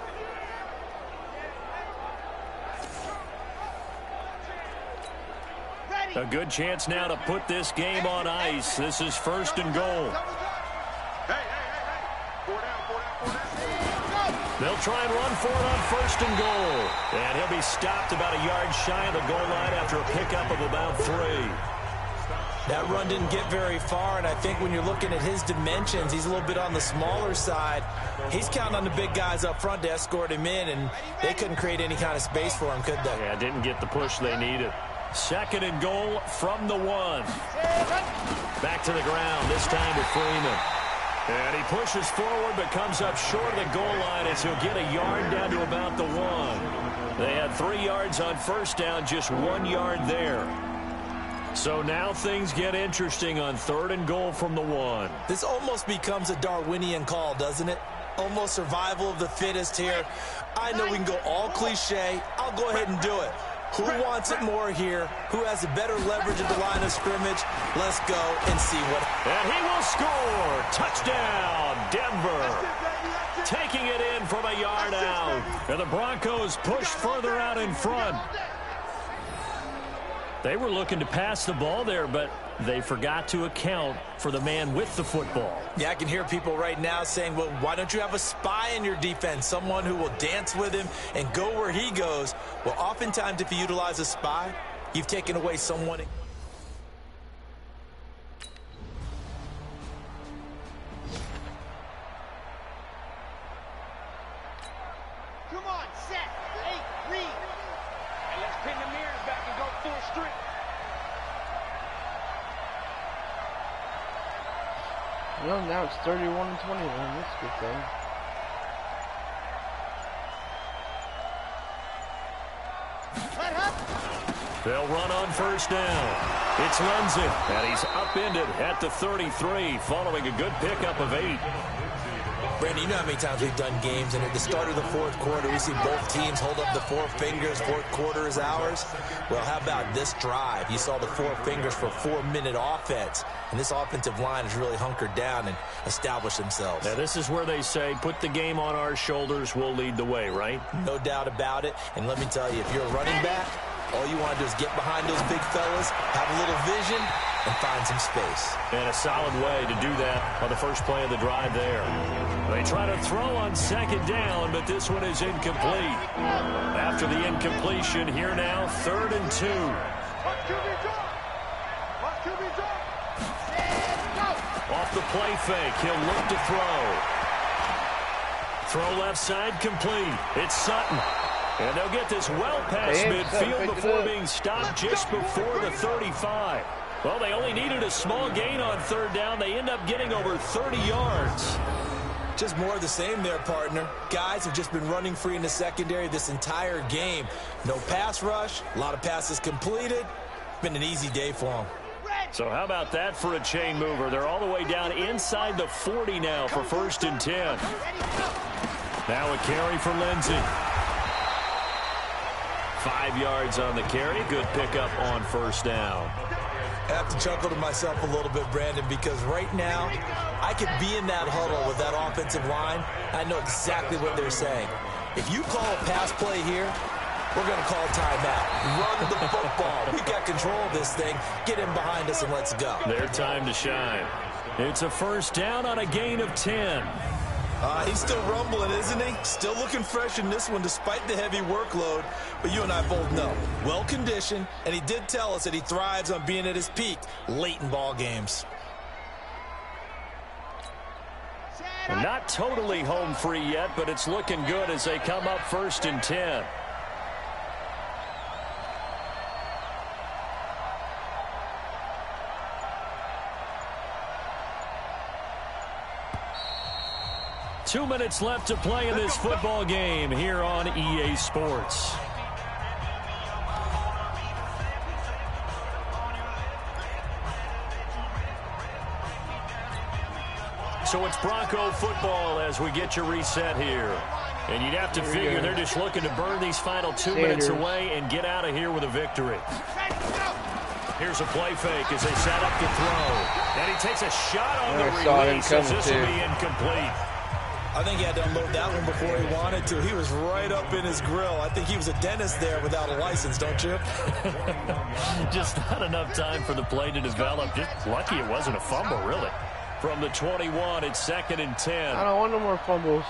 A good chance now to put this game on ice. This is 1st and goal. Hey. 4 down. They'll try and run for it on 1st and goal. And he'll be stopped about a yard shy of the goal line after a pickup of about 3. That run didn't get very far, and I think when you're looking at his dimensions, he's a little bit on the smaller side. He's counting on the big guys up front to escort him in, and they couldn't create any kind of space for him, could they? Yeah, didn't get the push they needed. 2nd and goal from the 1. Back to the ground, this time to Freeman. And he pushes forward but comes up short of the goal line as he'll get a yard down to about the 1. They had 3 yards on 1st down, just 1 yard there. So now things get interesting on 3rd and goal from the 1. This almost becomes a Darwinian call, doesn't it? Almost survival of the fittest here. I know we can go all cliche. I'll go ahead and do it. Who wants it more here? Who has a better leverage at the line of scrimmage? Let's go and see what. And he will score. Touchdown, Denver. Taking it in from a yard out. And the Broncos push further out in front. They were looking to pass the ball there, but they forgot to account for the man with the football. Yeah, I can hear people right now saying, well, why don't you have a spy in your defense, someone who will dance with him and go where he goes? Well, oftentimes if you utilize a spy, you've taken away someone. Come on, set. Hey, read. And let's pin the mirrors back and go full strength. Well, now it's 31-21. That's a good thing. They'll run on 1st down. It's Lindsey, and he's upended at the 33 following a good pickup of 8. Brandon, you know how many times we've done games, and at the start of the 4th quarter, we see both teams hold up the 4 fingers, 4th quarter is ours. Well, how about this drive? You saw the 4 fingers for 4-minute offense, and this offensive line has really hunkered down and established themselves. Now, this is where they say, put the game on our shoulders, we'll lead the way, right? No doubt about it, and let me tell you, if you're a running back, all you want to do is get behind those big fellas, have a little vision, and find some space. And a solid way to do that on the first play of the drive there. They try to throw on 2nd down, but this one is incomplete. After the incompletion, here now, 3rd and 2. Off the play fake, he'll look to throw. Throw left side complete. It's Sutton. And they'll get this well past midfield before being stopped just before the 35. Well, they only needed a small gain on 3rd down. They end up getting over 30 yards. Just more of the same there, partner. Guys have just been running free in the secondary this entire game. No pass rush, a lot of passes completed. Been an easy day for them. So how about that for a chain mover? They're all the way down inside the 40 now for 1st and 10. Now a carry for Lindsey. 5 yards on the carry. Good pickup on 1st down. I have to chuckle to myself a little bit, Brandon, because right now I could be in that huddle with that offensive line. I know exactly what they're saying. If you call a pass play here, we're going to call timeout. Run the football. We got control of this thing. Get in behind us and let's go. Their time to shine. It's a 1st down on a gain of 10. He's still rumbling, isn't he? Still looking fresh in this one despite the heavy workload. But you and I both know, well-conditioned, and he did tell us that he thrives on being at his peak late in ball games. And not totally home free yet, but it's looking good as they come up 1st and 10. Two minutes left to play in this football game here on EA Sports. So it's Bronco football as we get you reset here. And you'd have to figure they're just looking to burn these final 2 minutes away and get out of here with a victory. Here's a play fake as they set up to throw. And he takes a shot on the release as this will be incomplete. I think he had to unload that one before he wanted to. He was right up in his grill. I think he was a dentist there without a license, don't you? Just not enough time for the play to develop. Just lucky it wasn't a fumble, really. From the 21, it's 2nd and 10. I don't want no more fumbles.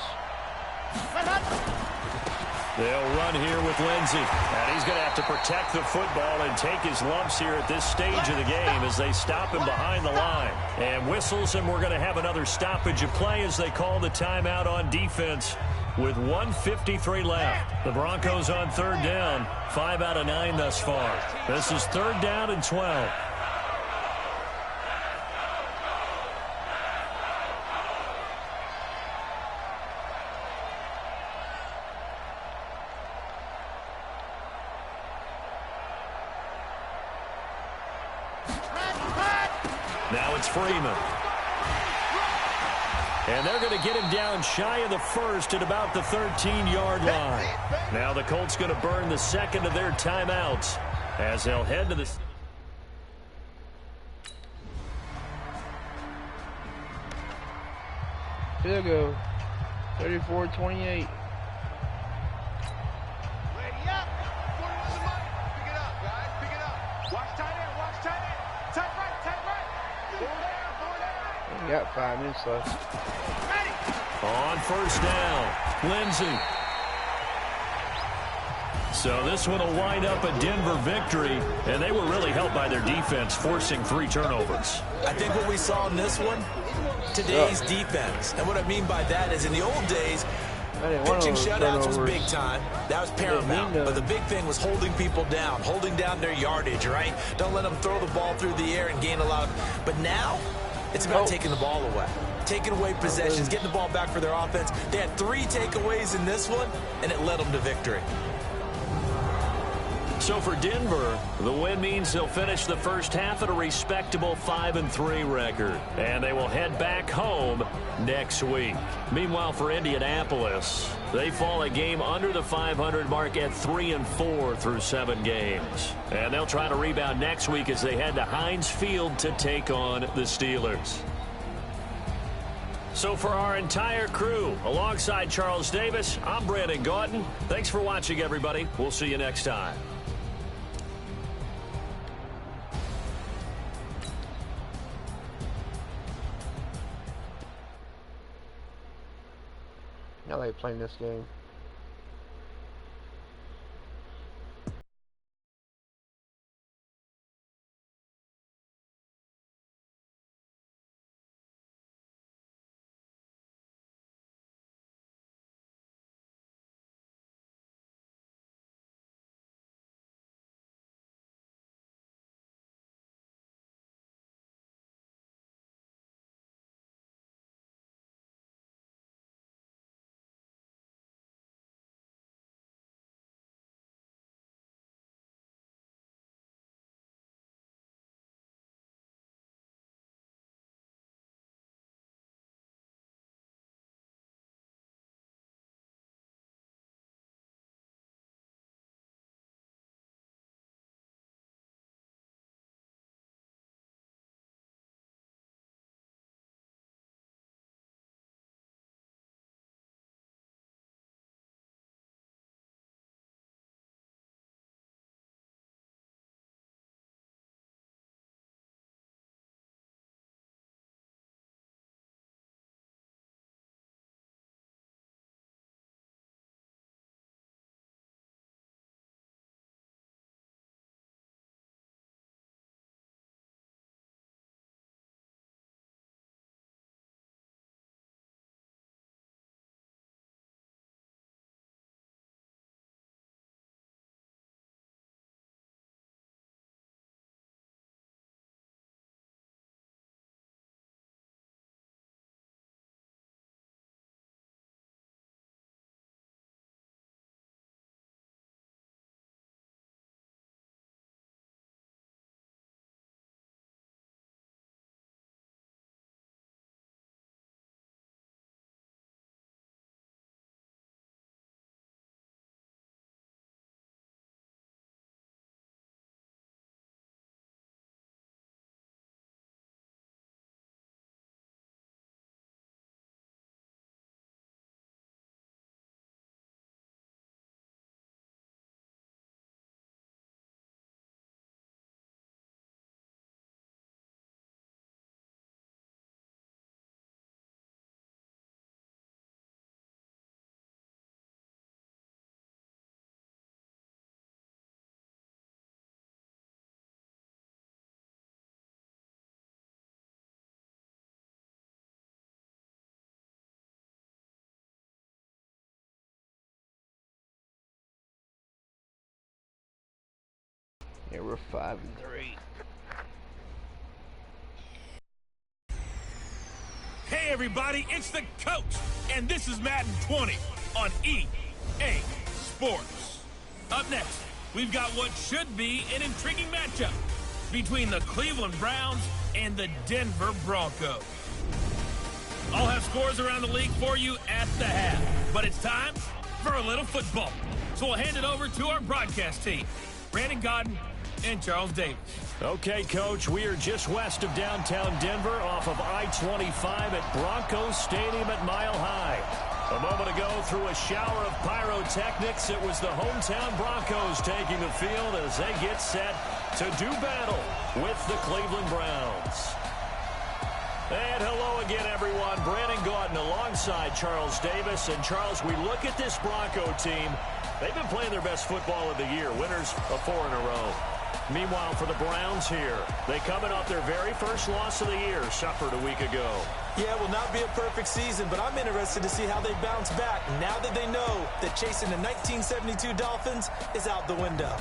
They'll run here with Lindsey. And he's going to have to protect the football and take his lumps here at this stage of the game as they stop him behind the line. And whistles, and we're going to have another stoppage of play as they call the timeout on defense with 1:53 left. The Broncos on 3rd down, 5 out of 9 thus far. This is 3rd down and 12. it's Freeman. And they're going to get him down shy of the first at about the 13-yard line. Now the Colts going to burn the second of their timeouts as they'll head to the... Here they go. 34-28. Ready up. 41 the money. Pick it up, guys. Pick it up. Watch tight end. Watch tight end. Tight right. Tight right. Four down. We got 5 minutes left. Ready. On first down, Lindsey. So this one will wind up a Denver victory, and they were really helped by their defense, forcing 3 turnovers. I think what we saw in this one, today's defense. And what I mean by that is in the old days, pitching shutouts was big time. That was paramount. But the big thing was holding people down, holding down their yardage, right? Don't let them throw the ball through the air and gain a lot of... But now, it's about taking the ball away. Taking away possessions, getting the ball back for their offense. They had 3 takeaways in this one, and it led them to victory. So for Denver, the win means they'll finish the first half at a respectable 5-3 record. And they will head back home next week. Meanwhile, for Indianapolis, they fall a game under the 500 mark at 3-4 through 7 games. And they'll try to rebound next week as they head to Heinz Field to take on the Steelers. So for our entire crew, alongside Charles Davis, I'm Brandon Gautin. Thanks for watching, everybody. We'll see you next time. I like playing this game. Yeah, we're 5-3. Hey everybody, it's the coach, and this is Madden 20 on EA Sports. Up next, we've got what should be an intriguing matchup. between the Cleveland Browns and the Denver Broncos. I'll have scores around the league for you at the half, but it's time for a little football. So we'll hand it over to our broadcast team, Brandon Godden and Charles Davis. Okay, Coach, we are just west of downtown Denver off of I-25 at Broncos Stadium at Mile High. A moment ago, through a shower of pyrotechnics, it was the hometown Broncos taking the field as they get set to do battle with the Cleveland Browns. And hello again, everyone. Brandon Gaudin alongside Charles Davis. And, Charles, we look at this Bronco team. They've been playing their best football of the year, winners of 4 in a row. Meanwhile, for the Browns here, they coming off their very first loss of the year, suffered a week ago. Yeah, will not be a perfect season, but I'm interested to see how they bounce back now that they know that chasing the 1972 Dolphins is out the window.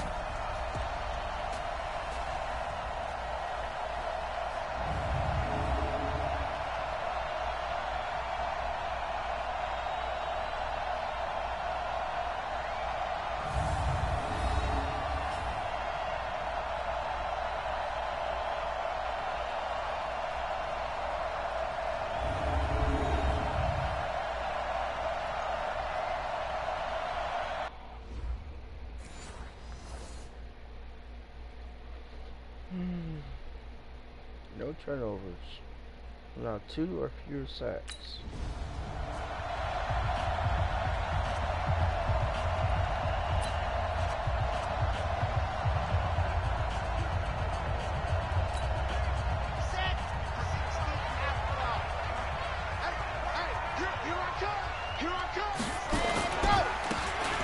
No turnovers. Now 2 or fewer sacks.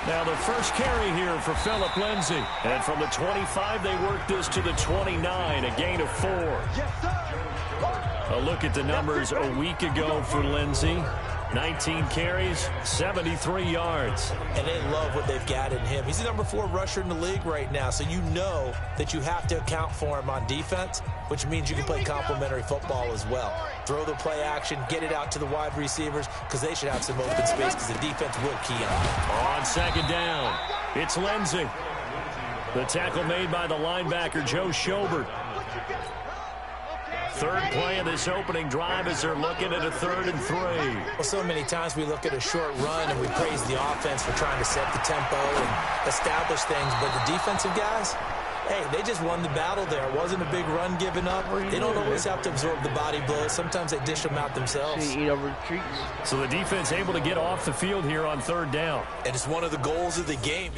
Now the first carry here for Phillip Lindsay. And from the 25, they work this to the 29, a gain of 4. A look at the numbers a week ago for Lindsay. 19 carries, 73 yards. And they love what they've got in him. He's the number 4 rusher in the league right now, so you know that you have to account for him on defense, which means you can play complementary football as well. Throw the play action, get it out to the wide receivers, because they should have some open space, because the defense will key on. On second down, it's Lindsay. The tackle made by the linebacker, Joe Schobert. Third play of this opening drive as they're looking at a 3rd and 3. Well, so many times we look at a short run and we praise the offense for trying to set the tempo and establish things, but the defensive guys, hey, they just won the battle there. It wasn't a big run given up. They don't always have to absorb the body blows. Sometimes they dish them out themselves. So the defense able to get off the field here on 3rd down. And it's one of the goals of the game.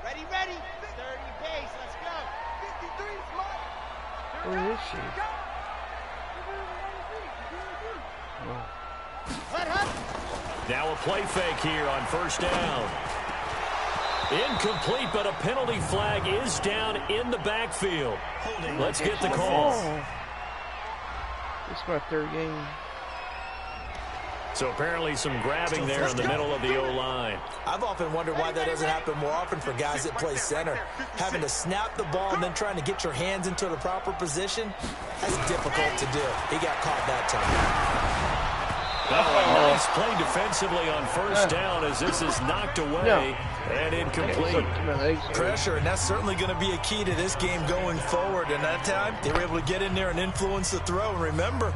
Ready. 30 base. Let's go. 53 smart. Where is she? Now a play fake here on 1st down. Incomplete, but a penalty flag is down in the backfield. Let's get the call. This is my 3rd game. So apparently some grabbing there in the middle of the O-line. I've often wondered why that doesn't happen more often for guys that play center. Having to snap the ball and then trying to get your hands into the proper position, that's difficult to do. He got caught that time. Oh, nice play defensively on 1st down as this is knocked away and incomplete. Pressure, and that's certainly going to be a key to this game going forward. And that time, they were able to get in there and influence the throw. And remember,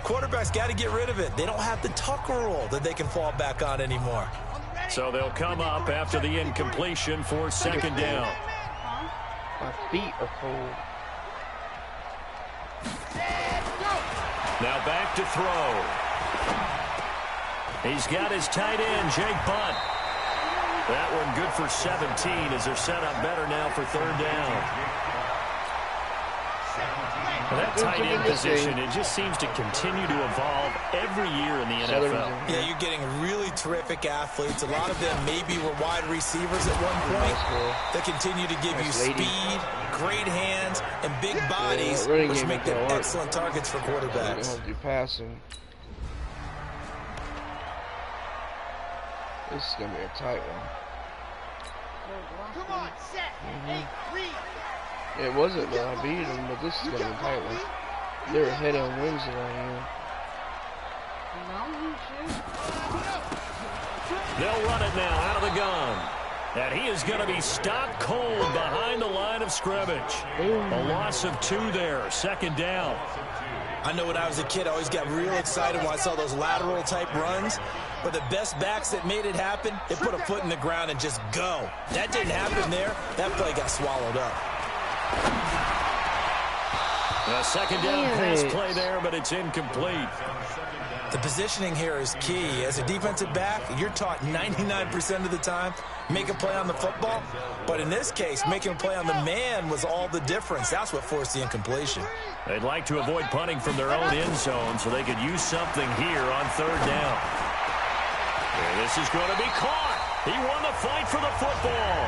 quarterbacks got to get rid of it. They don't have the tuck rule that they can fall back on anymore. So they'll come up after the incompletion for 2nd down. My feet are cold. Now back to throw. He's got his tight end, Jake Butt. That one good for 17 as they're set up better now for 3rd down. Well, that tight end position, it just seems to continue to evolve every year in the NFL. Yeah, you're getting really terrific athletes. A lot of them maybe were wide receivers at one point. They continue to give you speed, great hands, and big bodies, which make them excellent targets for quarterbacks. Do passing. This is going to be a tight one. Come on, set. 8-3. It wasn't that I beat them, but this is going to be a tight one. They're ahead on wins than I am. They'll run it now out of the gun. And he is going to be stopped cold behind the line of scrimmage. A loss of 2 there, 2nd down. I know when I was a kid, I always got real excited when I saw those lateral type runs. But the best backs that made it happen, they put a foot in the ground and just go. That didn't happen there. That play got swallowed up. A 2nd down pass play there, but it's incomplete. The positioning here is key. As a defensive back, you're taught 99% of the time, make a play on the football. But in this case, making a play on the man was all the difference. That's what forced the incompletion. They'd like to avoid punting from their own end zone so they could use something here on 3rd down. And this is going to be caught. He won the fight for the football.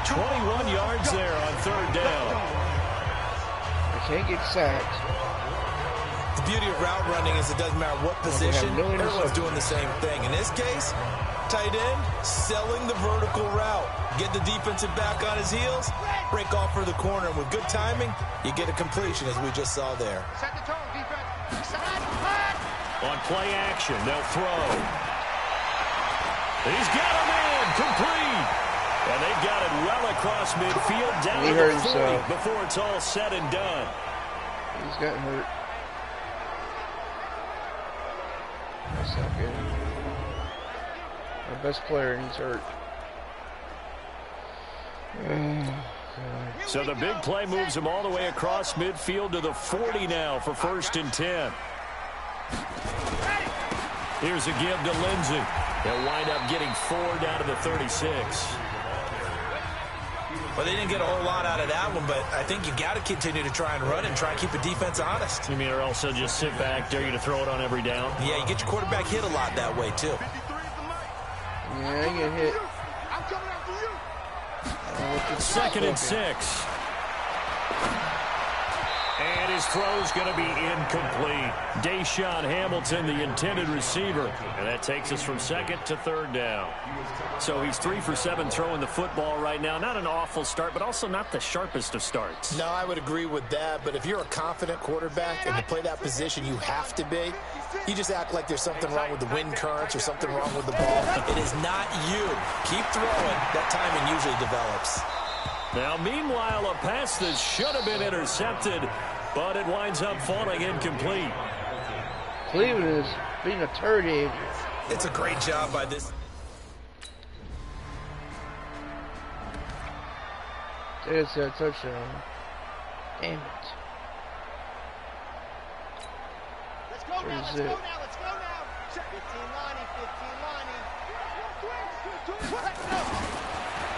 21 yards there on 3rd down. I can't get sacked. The beauty of route running is it doesn't matter what position, everyone's doing the same thing. In this case, tight end, selling the vertical route. Get the defensive back on his heels, break off for the corner. And with good timing, you get a completion, as we just saw there. Set the tone, defense. On play action, they'll throw. He's got a man, complete. And they've got it well across midfield, down to the 40 before it's all said and done. He's gotten hurt. That's not good. Our best player, and he's hurt. So the big play moves him all the way across midfield to the 40 now for 1st and 10. Here's a give to Lindsey. They'll wind up getting 4 down to the 36. Well, they didn't get a whole lot out of that one, but I think you got to continue to try and run and try and keep the defense honest. You mean, or also just sit back, dare you to throw it on every down? Yeah, you get your quarterback hit a lot that way, too. Yeah, I get hit. I'm coming after you. 2nd and 6. And his throw's going to be incomplete. Deshaun Hamilton, the intended receiver. And that takes us from 2nd to 3rd down. So he's 3 for 7 throwing the football right now. Not an awful start, but also not the sharpest of starts. No, I would agree with that. But if you're a confident quarterback and to play that position you have to be, you just act like there's something wrong with the wind currents or something wrong with the ball. It is not you. Keep throwing. That timing usually develops. Now, meanwhile, a pass that should have been intercepted, but it winds up falling incomplete. Cleveland is being a turd egg. It's a great job by this. It's a touchdown. Damn it. Let's go now, let's go now, let's go now. 15 Lonnie.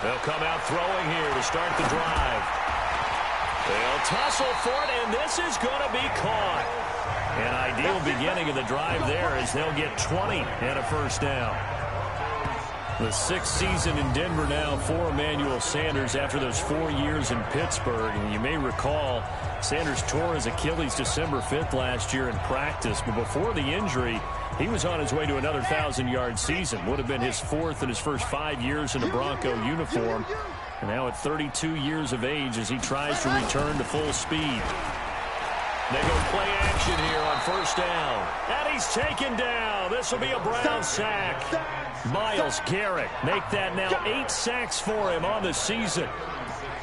They'll come out throwing here to start the drive. They'll tussle for it, and this is going to be caught. An ideal beginning of the drive there as they'll get 20 and a 1st down. The 6th season in Denver now for Emmanuel Sanders after those 4 years in Pittsburgh. And you may recall Sanders tore his Achilles December 5th last year in practice. But before the injury, he was on his way to another 1,000-yard season. Would have been his 4th in his first 5 years in a Bronco uniform. And now at 32 years of age as he tries to return to full speed. They go play action here on 1st down. And he's taken down. This will be a Brown sack. Myles Garrett make that now 8 sacks for him on the season.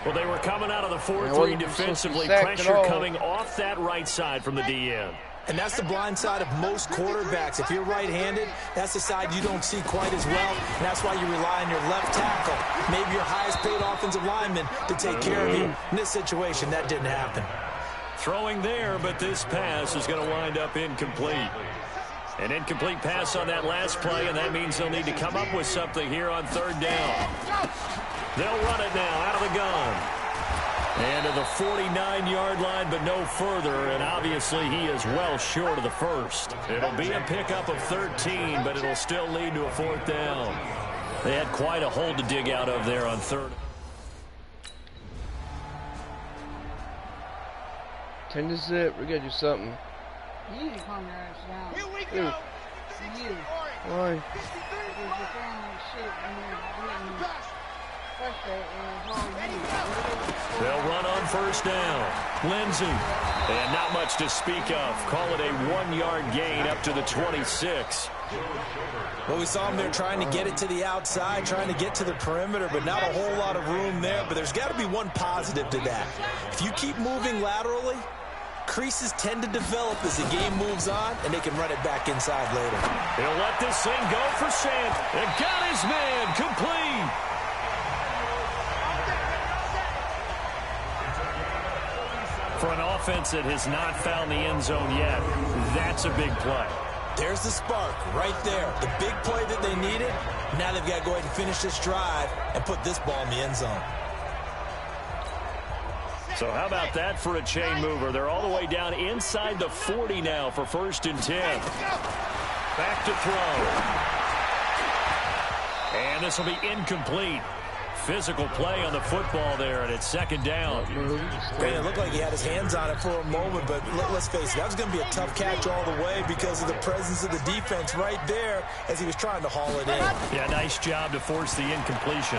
Well, they were coming out of the 4-3 defensively. Pressure coming off that right side from the DN. And that's the blind side of most quarterbacks. If you're right-handed, that's the side you don't see quite as well. And that's why you rely on your left tackle, maybe your highest-paid offensive lineman, to take care of you. In this situation, that didn't happen. Throwing there, but this pass is going to wind up incomplete. An incomplete pass on that last play, and that means they'll need to come up with something here on 3rd down. They'll run it now out of the gun. And to the 49-yard line, but no further, and obviously he is well short of the 1st. It'll be a pickup of 13, but it'll still lead to a 4th down. They had quite a hole to dig out of there on 3rd. 10 to zip. We gotta do something. You need to calm your ass down. Here we Ooh. go. You. Why? Because you're throwing like shit and you're They'll run on first down. Lindsey. And not much to speak of. Call it a 1-yard gain up to the 26. Well, we saw him there trying to get it to the outside, trying to get to the perimeter, but not a whole lot of room there. But there's got to be one positive to that. If you keep moving laterally, creases tend to develop as the game moves on, and they can run it back inside later. He'll let this thing go for Sand. And got his man complete. For an offense that has not found the end zone yet, that's a big play. There's the spark right there. The big play that they needed. Now they've got to go ahead and finish this drive and put this ball in the end zone. So how about that for a chain mover? They're all the way down inside the 40 now for 1st and 10. Back to throw. And this will be incomplete. Physical play on the football there, and it's 2nd down. It looked like he had his hands on it for a moment, but let's face it, that was going to be a tough catch all the way because of the presence of the defense right there as he was trying to haul it in. Yeah, nice job to force the incompletion.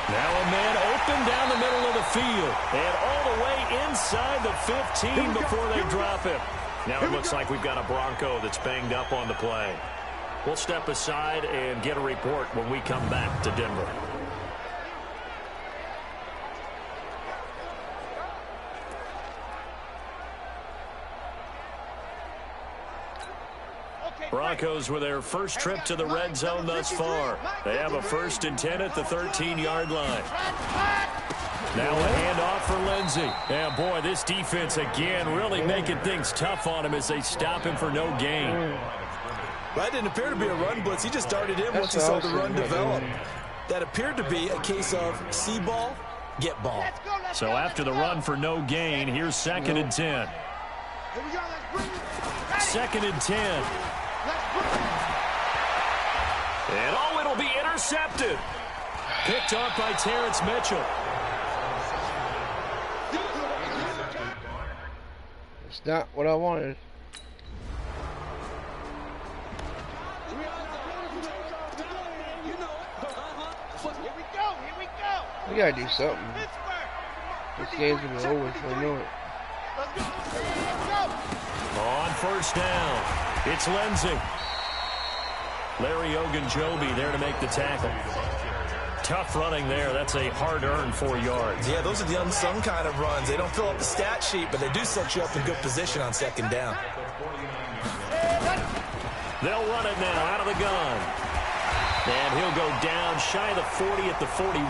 Now a man open down the middle of the field, and all the way inside the 15 before they drop him. Now it looks like we've got a Bronco that's banged up on the play. We'll step aside and get a report when we come back to Denver. Broncos with their first trip to the red zone thus far. They have a 1st and 10 at the 13-yard line. Now a handoff for Lindsey. And boy, this defense again really making things tough on him as they stop him for no gain. That didn't appear to be a run blitz. He just darted in once he saw the run develop. That appeared to be a case of see ball, get ball. So after the run for no gain, here's 2nd and 10. 2nd and 10. And oh, it'll be intercepted. Picked up by Terrence Mitchell. It's not what I wanted. We gotta do something. This game's gonna be over before I know it. On 1st down, it's Lindsey. Larry Ogunjobi there to make the tackle. Tough running there. That's a hard-earned 4 yards. Yeah, those are the unsung kind of runs. They don't fill up the stat sheet, but they do set you up in good position on 2nd down. They'll run it now out of the gun. And he'll go down shy of the 40 at the 41.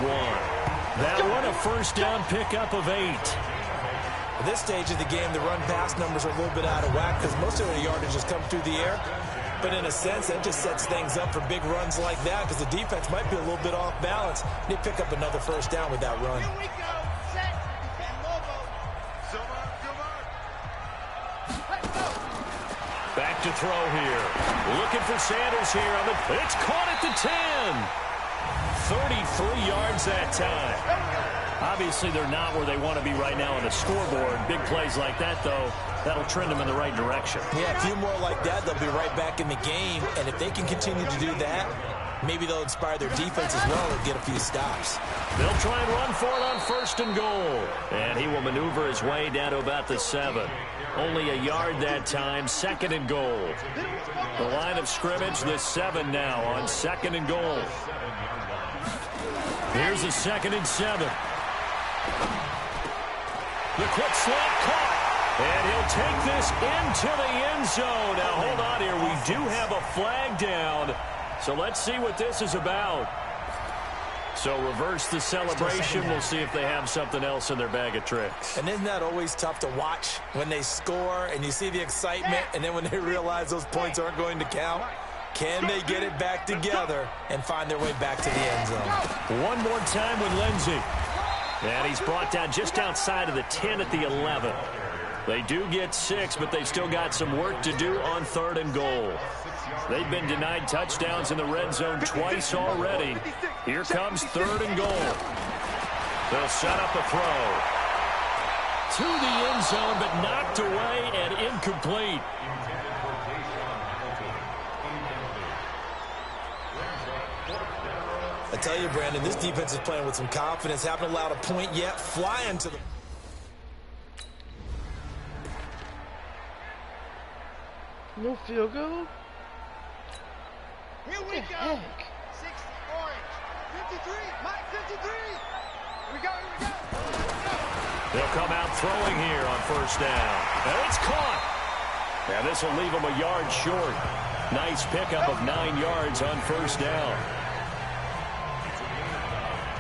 That one a 1st down pickup of 8. At this stage of the game, the run-pass numbers are a little bit out of whack because most of their yardage has come through the air. But in a sense, that just sets things up for big runs like that because the defense might be a little bit off balance. They pick up another 1st down with that run. Here we go. Set. Back to throw here. Looking for Sanders here. It's caught at the 10. 33 yards that time. Obviously, they're not where they want to be right now on the scoreboard. Big plays like that, though, that'll trend them in the right direction. Yeah, a few more like that, they'll be right back in the game. And if they can continue to do that, maybe they'll inspire their defense as well and get a few stops. They'll try and run for it on 1st and goal. And he will maneuver his way down to about the 7. Only a yard that time, 2nd and goal. The line of scrimmage, the 7 now on 2nd and goal. Here's a 2nd and 7. The quick slant caught. And he'll take this into the end zone. Now, hold on here. We do have a flag down. So let's see what this is about. So reverse the celebration. We'll see if they have something else in their bag of tricks. And isn't that always tough to watch when they score and you see the excitement and then when they realize those points aren't going to count? Can they get it back together and find their way back to the end zone? One more time with Lindsey. And he's brought down just outside of the 10 at the 11. They do get 6, but they've still got some work to do on 3rd and goal. They've been denied touchdowns in the red zone twice already. Here comes 3rd and goal. They'll set up a throw. To the end zone, but knocked away and incomplete. A tell you, Brandon, this defense is playing with some confidence. Haven't allowed a point yet. Flying to the... No field goal? Here we go. 60 orange. 53. Mike, 53. Here we go. Here we go. They'll come out throwing here on first down. And it's caught. And this will leave them a yard short. Nice pickup of 9 yards on first down.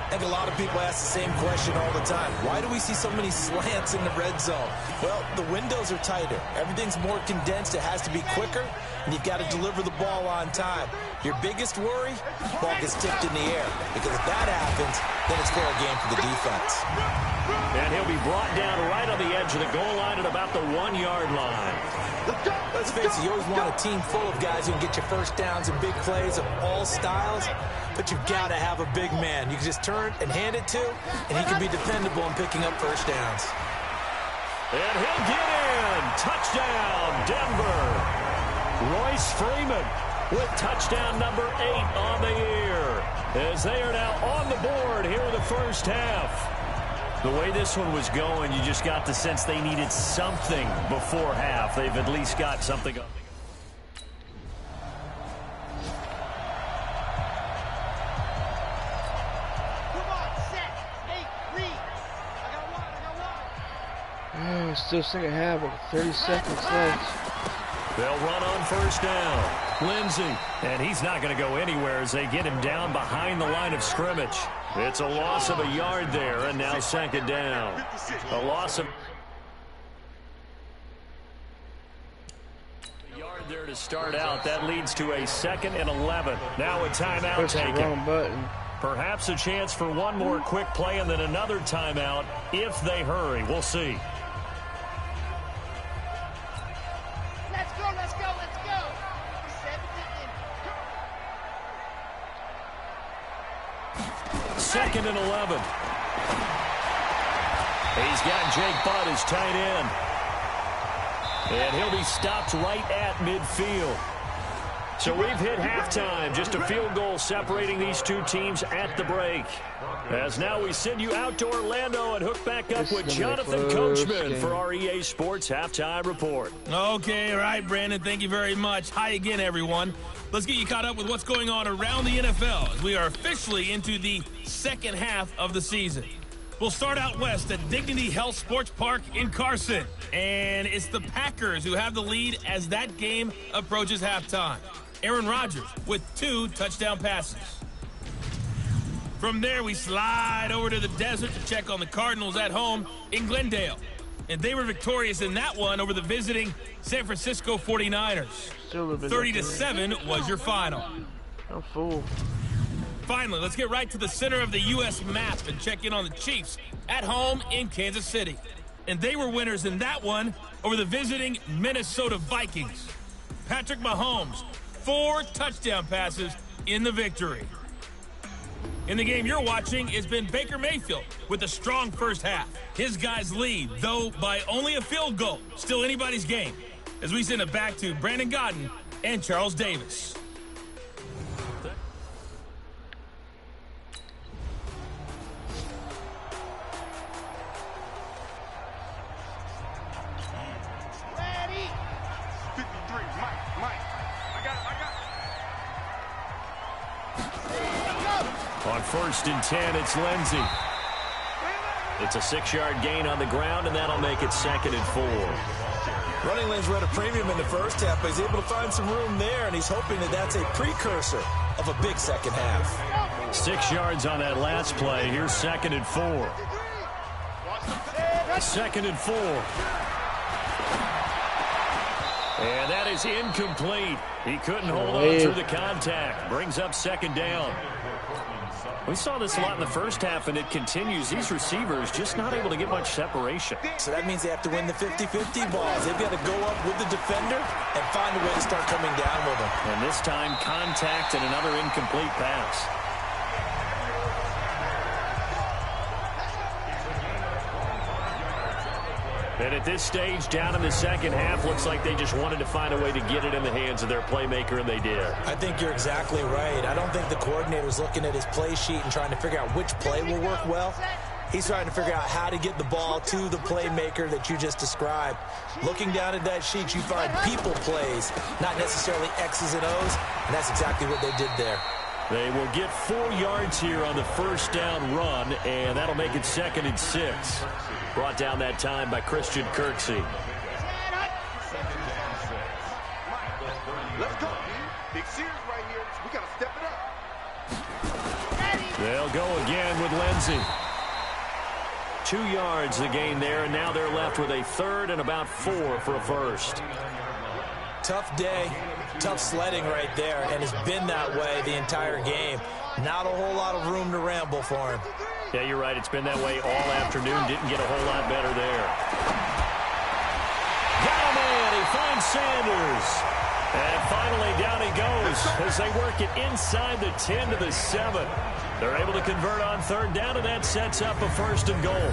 I think a lot of people ask the same question all the time. Why do we see so many slants in the red zone? Well, the windows are tighter. Everything's more condensed. It has to be quicker, and you've got to deliver the ball on time. Your biggest worry, ball gets tipped in the air. Because if that happens, then it's fair game for the defense. And he'll be brought down right on the edge of the goal line at about the 1-yard line. Let's face it, you always want a team full of guys who can get you first downs and big plays of all styles, but you've got to have a big man you can just turn and hand it to, and he can be dependable in picking up first downs. And he'll get in. Touchdown, Denver. Royce Freeman with touchdown number 8 on the year, as they are now on the board here in the first half. The way this one was going, you just got the sense they needed something before half. They've at least got something up. Come on, set. 8, read. I got one. Still second half with 30 seconds left. They'll run on first down. Lindsey, and he's not going to go anywhere as they get him down behind the line of scrimmage. It's a loss of a yard there, and now second down. A loss of a yard there to start out. That leads to a 2nd and 11. Now a timeout taken. Perhaps a chance for one more quick play and then another timeout if they hurry. We'll see. Let's go, let's go, let's go. 2nd and 11. He's got Jake Butt as tight end. And he'll be stopped right at midfield. So we've hit halftime. Just a field goal separating these two teams at the break. As now we send you out to Orlando and hook back up with Jonathan Coachman for our EA Sports Halftime Report. Okay, all right, Brandon. Thank you very much. Hi again, everyone. Let's get you caught up with what's going on around the NFL as we are officially into the second half of the season. We'll start out west at Dignity Health Sports Park in Carson. And it's the Packers who have the lead as that game approaches halftime. Aaron Rodgers with 2 touchdown passes. From there, we slide over to the desert to check on the Cardinals at home in Glendale. And they were victorious in that one over the visiting San Francisco 49ers. 30-7 was your final. I'm full. Finally, let's get right to the center of the U.S. map and check in on the Chiefs at home in Kansas City. And they were winners in that one over the visiting Minnesota Vikings. Patrick Mahomes, 4 touchdown passes in the victory. In the game you're watching, it's been Baker Mayfield with a strong first half. His guys lead, though by only a field goal. Still anybody's game. As we send it back to Brandon Godden and Charles Davis. Ready. 53, Mike. I got On 1st and 10, it's Lindsey. It's a 6-yard gain on the ground, and that'll make it 2nd and 4. Running lanes were at a premium in the first half, but he's able to find some room there, and he's hoping that that's a precursor of a big second half. 6 yards on that last play. Here's 2nd and 4. 2nd and 4. And that is incomplete. He couldn't hold on through the contact. Brings up 2nd down. We saw this a lot in the first half, and it continues. These receivers just not able to get much separation. So that means they have to win the 50-50 balls. They've got to go up with the defender and find a way to start coming down with them. And this time, contact and another incomplete pass. And at this stage, down in the second half, looks like they just wanted to find a way to get it in the hands of their playmaker, and they did. I think you're exactly right. I don't think the coordinator's looking at his play sheet and trying to figure out which play will work well. He's trying to figure out how to get the ball to the playmaker that you just described. Looking down at that sheet, you find people plays, not necessarily X's and O's, and that's exactly what they did there. They will get 4 yards here on the first down run, and that'll make it 2nd and 6. Brought down that time by Christian Kirksey. Let's go. Big series right here. We got to step it up. They'll go again with Lindsey. 2 yards the gain there, and now they're left with a 3rd and about 4 for a first. Tough day, tough sledding right there, and it's been that way the entire game. Not a whole lot of room to ramble for him. Yeah, you're right. It's been that way all afternoon. Didn't get a whole lot better there. Got a man. He finds Sanders. And finally down he goes as they work it inside the 10 to the 7. They're able to convert on 3rd down, and that sets up a 1st and goal.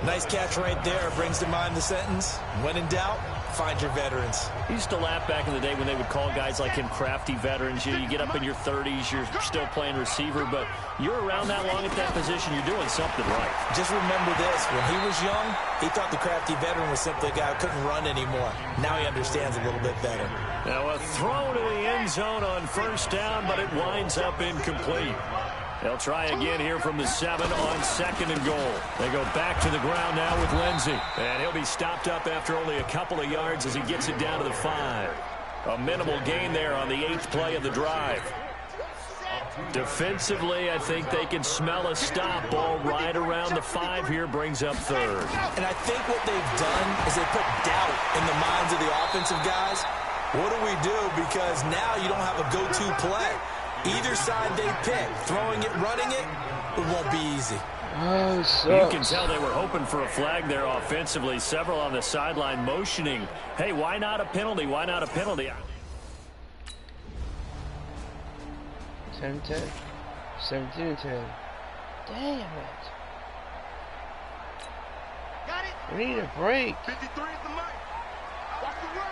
Nice catch right there. Brings to mind the sentence, when in doubt, find your veterans. I used to laugh back in the day when they would call guys like him crafty veterans. You get up in your 30s, you're still playing receiver, but you're around that long at that position, you're doing something right. Just remember this, when he was young, he thought the crafty veteran was simply a guy who couldn't run anymore. Now he understands a little bit better. Now a throw to the end zone on 1st down, but it winds up incomplete. They'll try again here from the 7 on 2nd and goal. They go back to the ground now with Lindsey. And he'll be stopped up after only a couple of yards as he gets it down to the 5. A minimal gain there on the 8th play of the drive. Defensively, I think they can smell a stop. Ball right around the 5 here, brings up 3rd. And I think what they've done is they put doubt in the minds of the offensive guys. What do we do? Because now you don't have a go-to play. Either side they pick, throwing it, running it, it won't be easy. You can tell they were hoping for a flag there offensively. Several on the sideline motioning, hey, why not a penalty? Why not a penalty? 10-10. 17-10. Damn it. Got it. We need a break. 53 is the mic. Watch the run.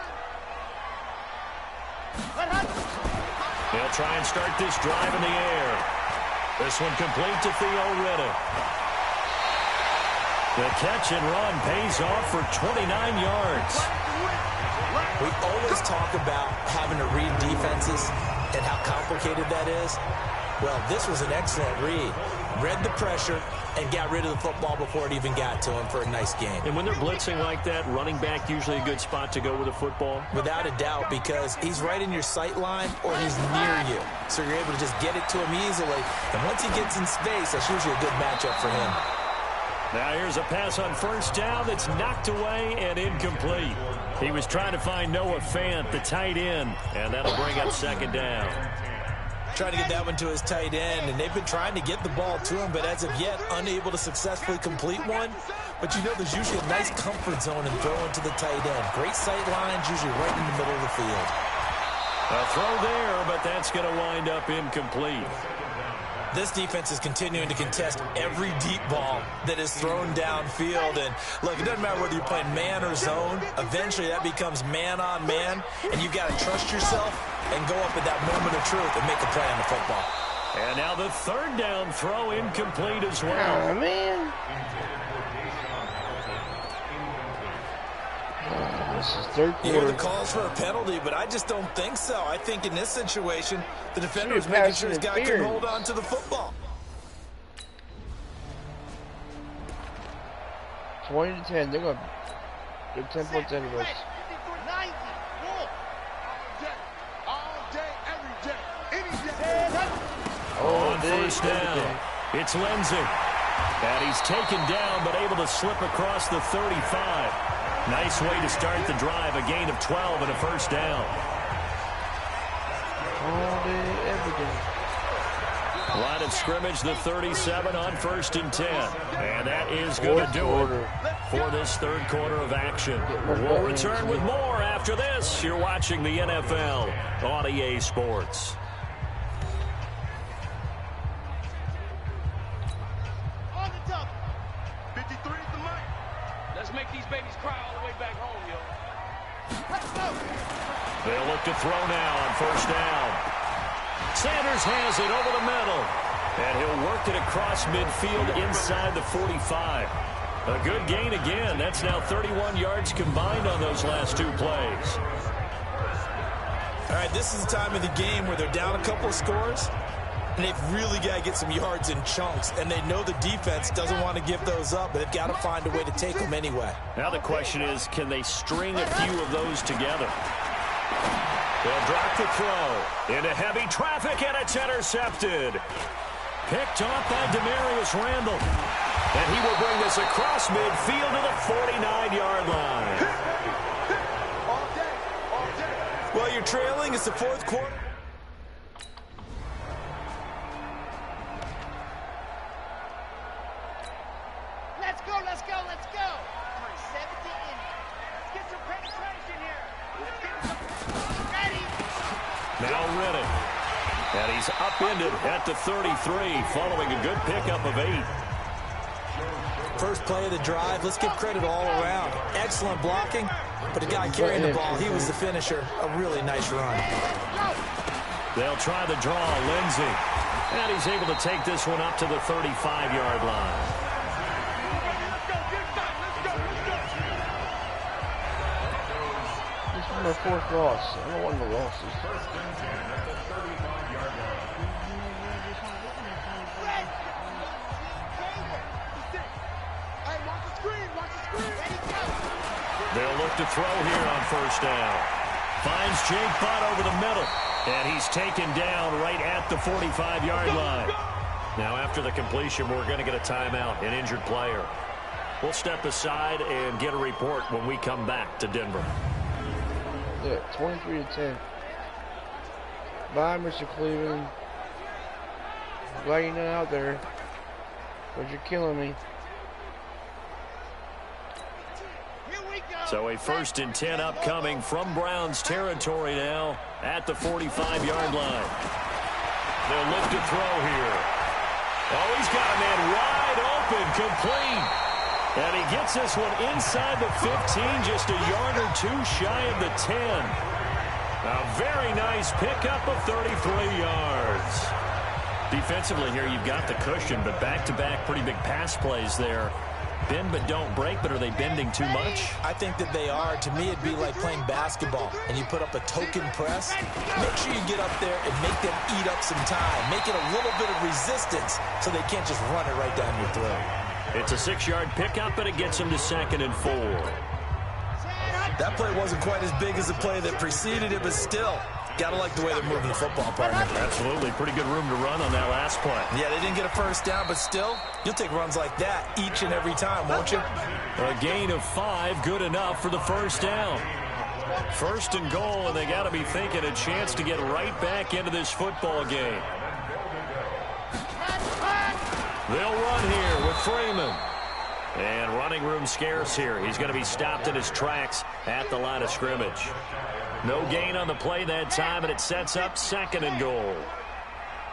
They'll try and start this drive in the air. This one complete to Theo Riddick. The catch and run pays off for 29 yards. We always talk about having to read defenses and how complicated that is. Well, this was an excellent read. Read the pressure and got rid of the football before it even got to him for a nice game. And when they're blitzing like that, running back usually a good spot to go with the football? Without a doubt, because he's right in your sight line or he's near you. So you're able to just get it to him easily. And once he gets in space, that's usually a good matchup for him. Now here's a pass on 1st down that's knocked away and incomplete. He was trying to find Noah Fant, the tight end, and that'll bring up 2nd down. Trying to get that one to his tight end, and they've been trying to get the ball to him, but as of yet, unable to successfully complete one. But you know there's usually a nice comfort zone in throwing to the tight end. Great sight lines, usually right in the middle of the field. A throw there, but that's going to wind up incomplete. This defense is continuing to contest every deep ball that is thrown downfield. And look, it doesn't matter whether you're playing man or zone. Eventually, that becomes man on man, and you've got to trust yourself and go up at that moment of truth and make a play on the football. And now the 3rd down throw incomplete as well. Oh, man. This is 3rd quarter. You hear the calls for a penalty, but I just don't think so. I think in this situation, the defender is making sure his guy can hold on to the football. 20-10. They're 10 points ahead of us. On 1st down, it's Lindsey. And he's taken down, but able to slip across the 35. Nice way to start the drive, a gain of 12 and a 1st down. All day, every day. Line of scrimmage, the 37 on 1st and 10. And that is going to do it for this 3rd quarter of action. We'll return with more after this. You're watching the NFL on EA Sports. On the top. 53 is the mic. Let's make these babies cry all the way back home, yo. They'll look to throw now on first down. Sanders has it over the middle. And he'll work it across midfield inside the 45. A good gain again. That's now 31 yards combined on those last 2 plays. All right, this is the time of the game where they're down a couple of scores, and they've really got to get some yards in chunks, and they know the defense doesn't want to give those up, but they've got to find a way to take them anyway. Now the question is, can they string a few of those together? They'll drop the throw into heavy traffic, and it's intercepted. Picked off by Demarius Randall. And he will bring this across midfield to the 49-yard line. Well, you're trailing. It's the 4th quarter. Let's go, let's go, let's go. Come on, 7th inning. Let's get some penetration here. Let's get some... Ready. Now Riddick. And he's upended at the 33 following a good pickup of 8. First play of the drive. Let's give credit all around. Excellent blocking, but the guy carrying the ball, he was the finisher. A really nice run. They'll try the draw, Lindsey. And he's able to take this one up to the 35-yard line. This is my 4th loss. I don't want the losses. They'll look to throw here on first down. Finds Jake Butt over the middle. And he's taken down right at the 45-yard line. Now after the completion, we're going to get a timeout, an injured player. We'll step aside and get a report when we come back to Denver. Yeah, 23-10. Bye, Mr. Cleveland. Glad you're not out there, but you're killing me. So a 1st and 10 upcoming from Browns territory now at the 45-yard line. They'll look to throw here. Oh, he's got a man wide open, complete. And he gets this one inside the 15, just a yard or 2 shy of the 10. A very nice pickup of 33 yards. Defensively here, you've got the cushion, but back-to-back pretty big pass plays there. Bend but don't break, but are they bending too much? I think that they are. To me, it'd be like playing basketball, and you put up a token press. Make sure you get up there and make them eat up some time. Make it a little bit of resistance so they can't just run it right down your throat. It's a 6-yard pickup, but it gets them to 2nd and 4. That play wasn't quite as big as the play that preceded it, but still, gotta like the way they're moving the football, partner. Absolutely. Pretty good room to run on that last play. Yeah, they didn't get a first down, but still, you'll take runs like that each and every time, won't you? A gain of 5, good enough for the first down. 1st and goal, and they got to be thinking a chance to get right back into this football game. They'll run here with Freeman. And running room scarce here. He's going to be stopped in his tracks at the line of scrimmage. No gain on the play that time, and it sets up 2nd and goal.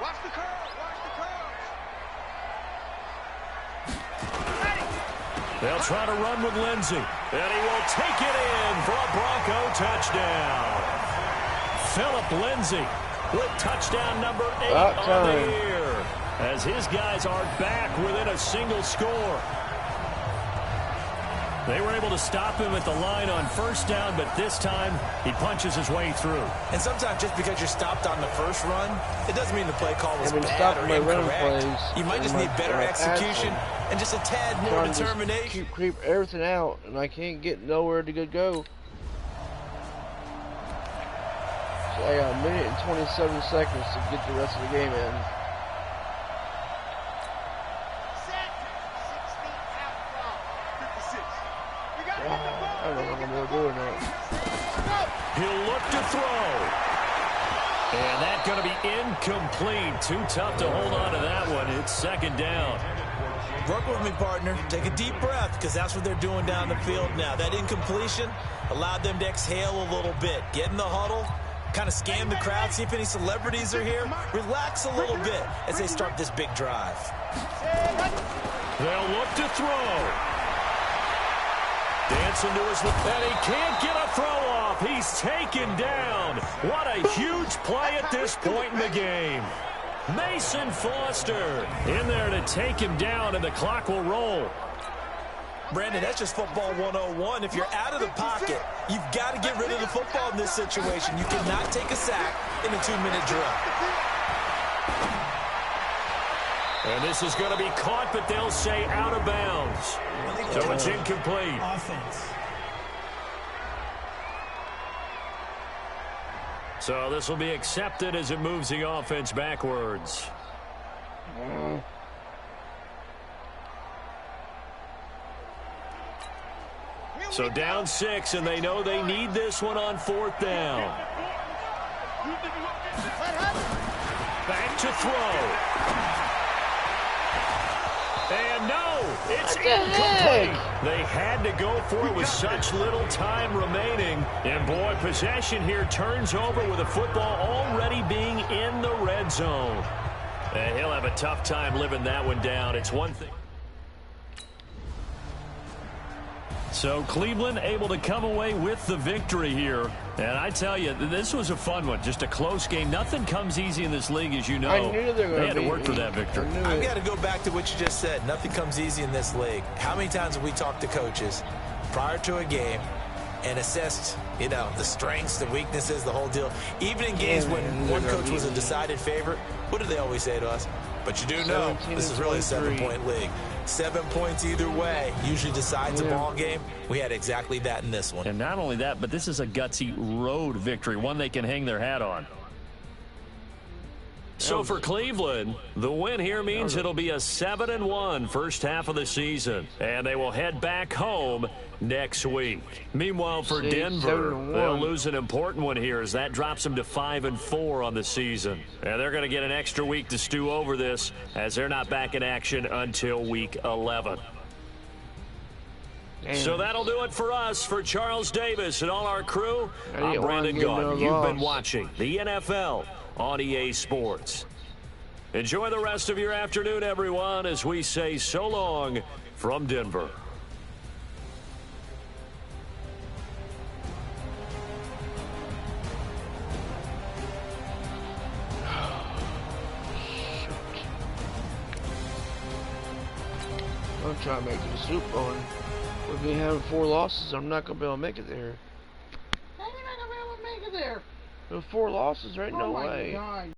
Watch the curve, watch the curve. They'll try to run with Lindsey. And he will take it in for a Bronco touchdown. Philip Lindsey with touchdown number 8 on the year, as his guys are back within a single score. They were able to stop him at the line on first down, but this time he punches his way through. And sometimes just because you're stopped on the first run, it doesn't mean the play call was bad or incorrect. You might just need better execution and just a tad more determination. Creep everything out, and I can't get nowhere to go. So I got a minute and 27 seconds to get the rest of the game in. I don't know what I'm going to do or not. He'll look to throw. And that's going to be incomplete. Too tough to hold on to that one. It's 2nd down. Work with me, partner. Take a deep breath, because that's what they're doing down the field now. That incompletion allowed them to exhale a little bit. Get in the huddle, kind of scan the crowd, see if any celebrities are here. Relax a little bit as they start this big drive. They'll look to throw. Dancing to his left, and he can't get a throw off. He's taken down. What a huge play at this point in the game. Mason Foster in there to take him down, and the clock will roll. Brandon, that's just football 101. If you're out of the pocket, you've got to get rid of the football in this situation. You cannot take a sack in a 2-minute drill. And this is going to be caught, but they'll say out of bounds. So it's incomplete. Offense. So this will be accepted as it moves the offense backwards. So down 6, and they know they need this one on 4th down. Back to throw. And no, it's incomplete. They had to go for it with such little time remaining. And boy, possession here turns over with the football already being in the red zone. And he'll have a tough time living that one down. It's one thing. So Cleveland able to come away with the victory here. And I tell you, this was a fun one. Just a close game. Nothing comes easy in this league, as you know. I knew they had to work for that victory. I've got to go back to what you just said. Nothing comes easy in this league. How many times have we talked to coaches prior to a game and assessed, the strengths, the weaknesses, the whole deal? Even in games when one coach was a decided favorite, what do they always say to us? But you do know this is really a 7-point league. 7 points either way usually decides a ball game. We had exactly that in this one. And not only that, but this is a gutsy road victory, one they can hang their hat on. So for Cleveland, the win here means it'll be a 7-1 first half of the season, and they will head back home next week. Meanwhile, for Denver, they'll lose an important one here as that drops them to 5-4 on the season. And they're going to get an extra week to stew over this as they're not back in action until week 11. So that'll do it for us. For Charles Davis and all our crew, I'm Brandon Gaudin. You've been watching the NFL on EA Sports. Enjoy the rest of your afternoon, everyone, as we say so long from Denver. I'm trying to make the Super Bowl. With me having 4 losses, I'm not going to be able to make it there. How are you not going to be able to make it there? With 4 losses, there ain't no Oh way. my God.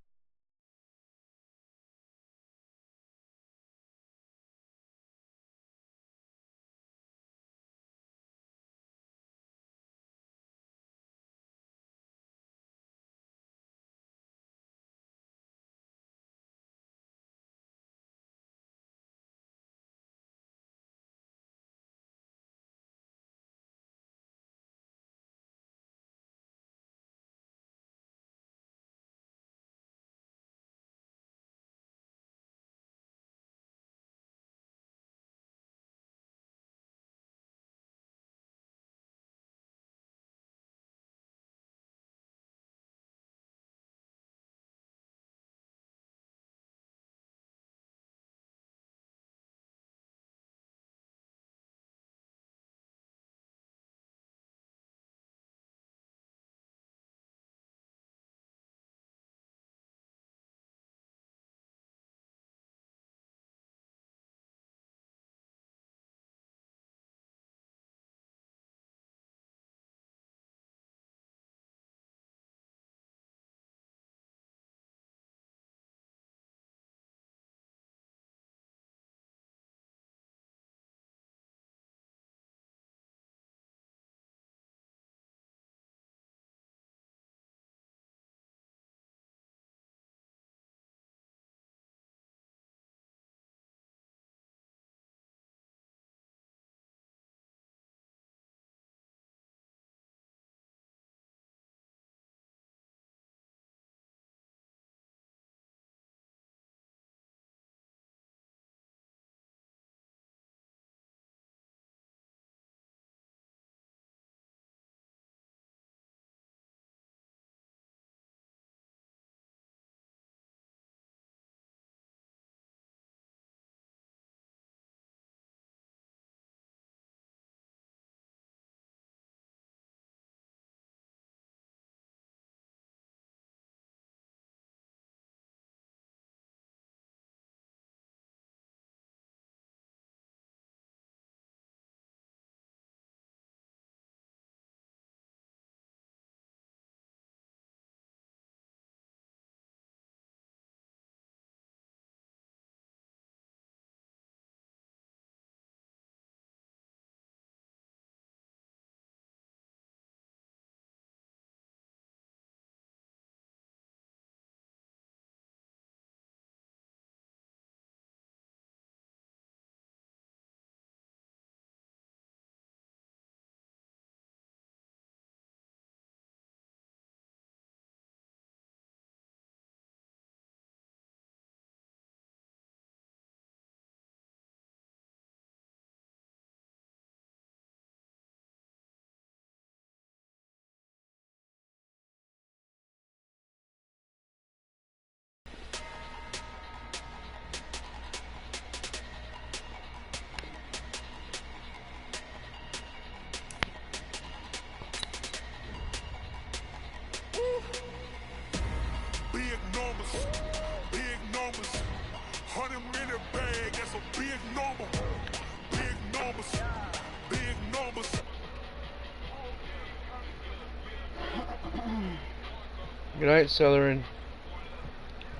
Good night, Southern.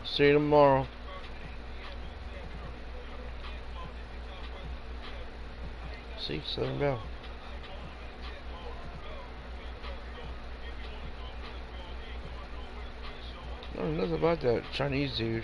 See you tomorrow. See, Southern Bell. I don't know nothing about that Chinese dude.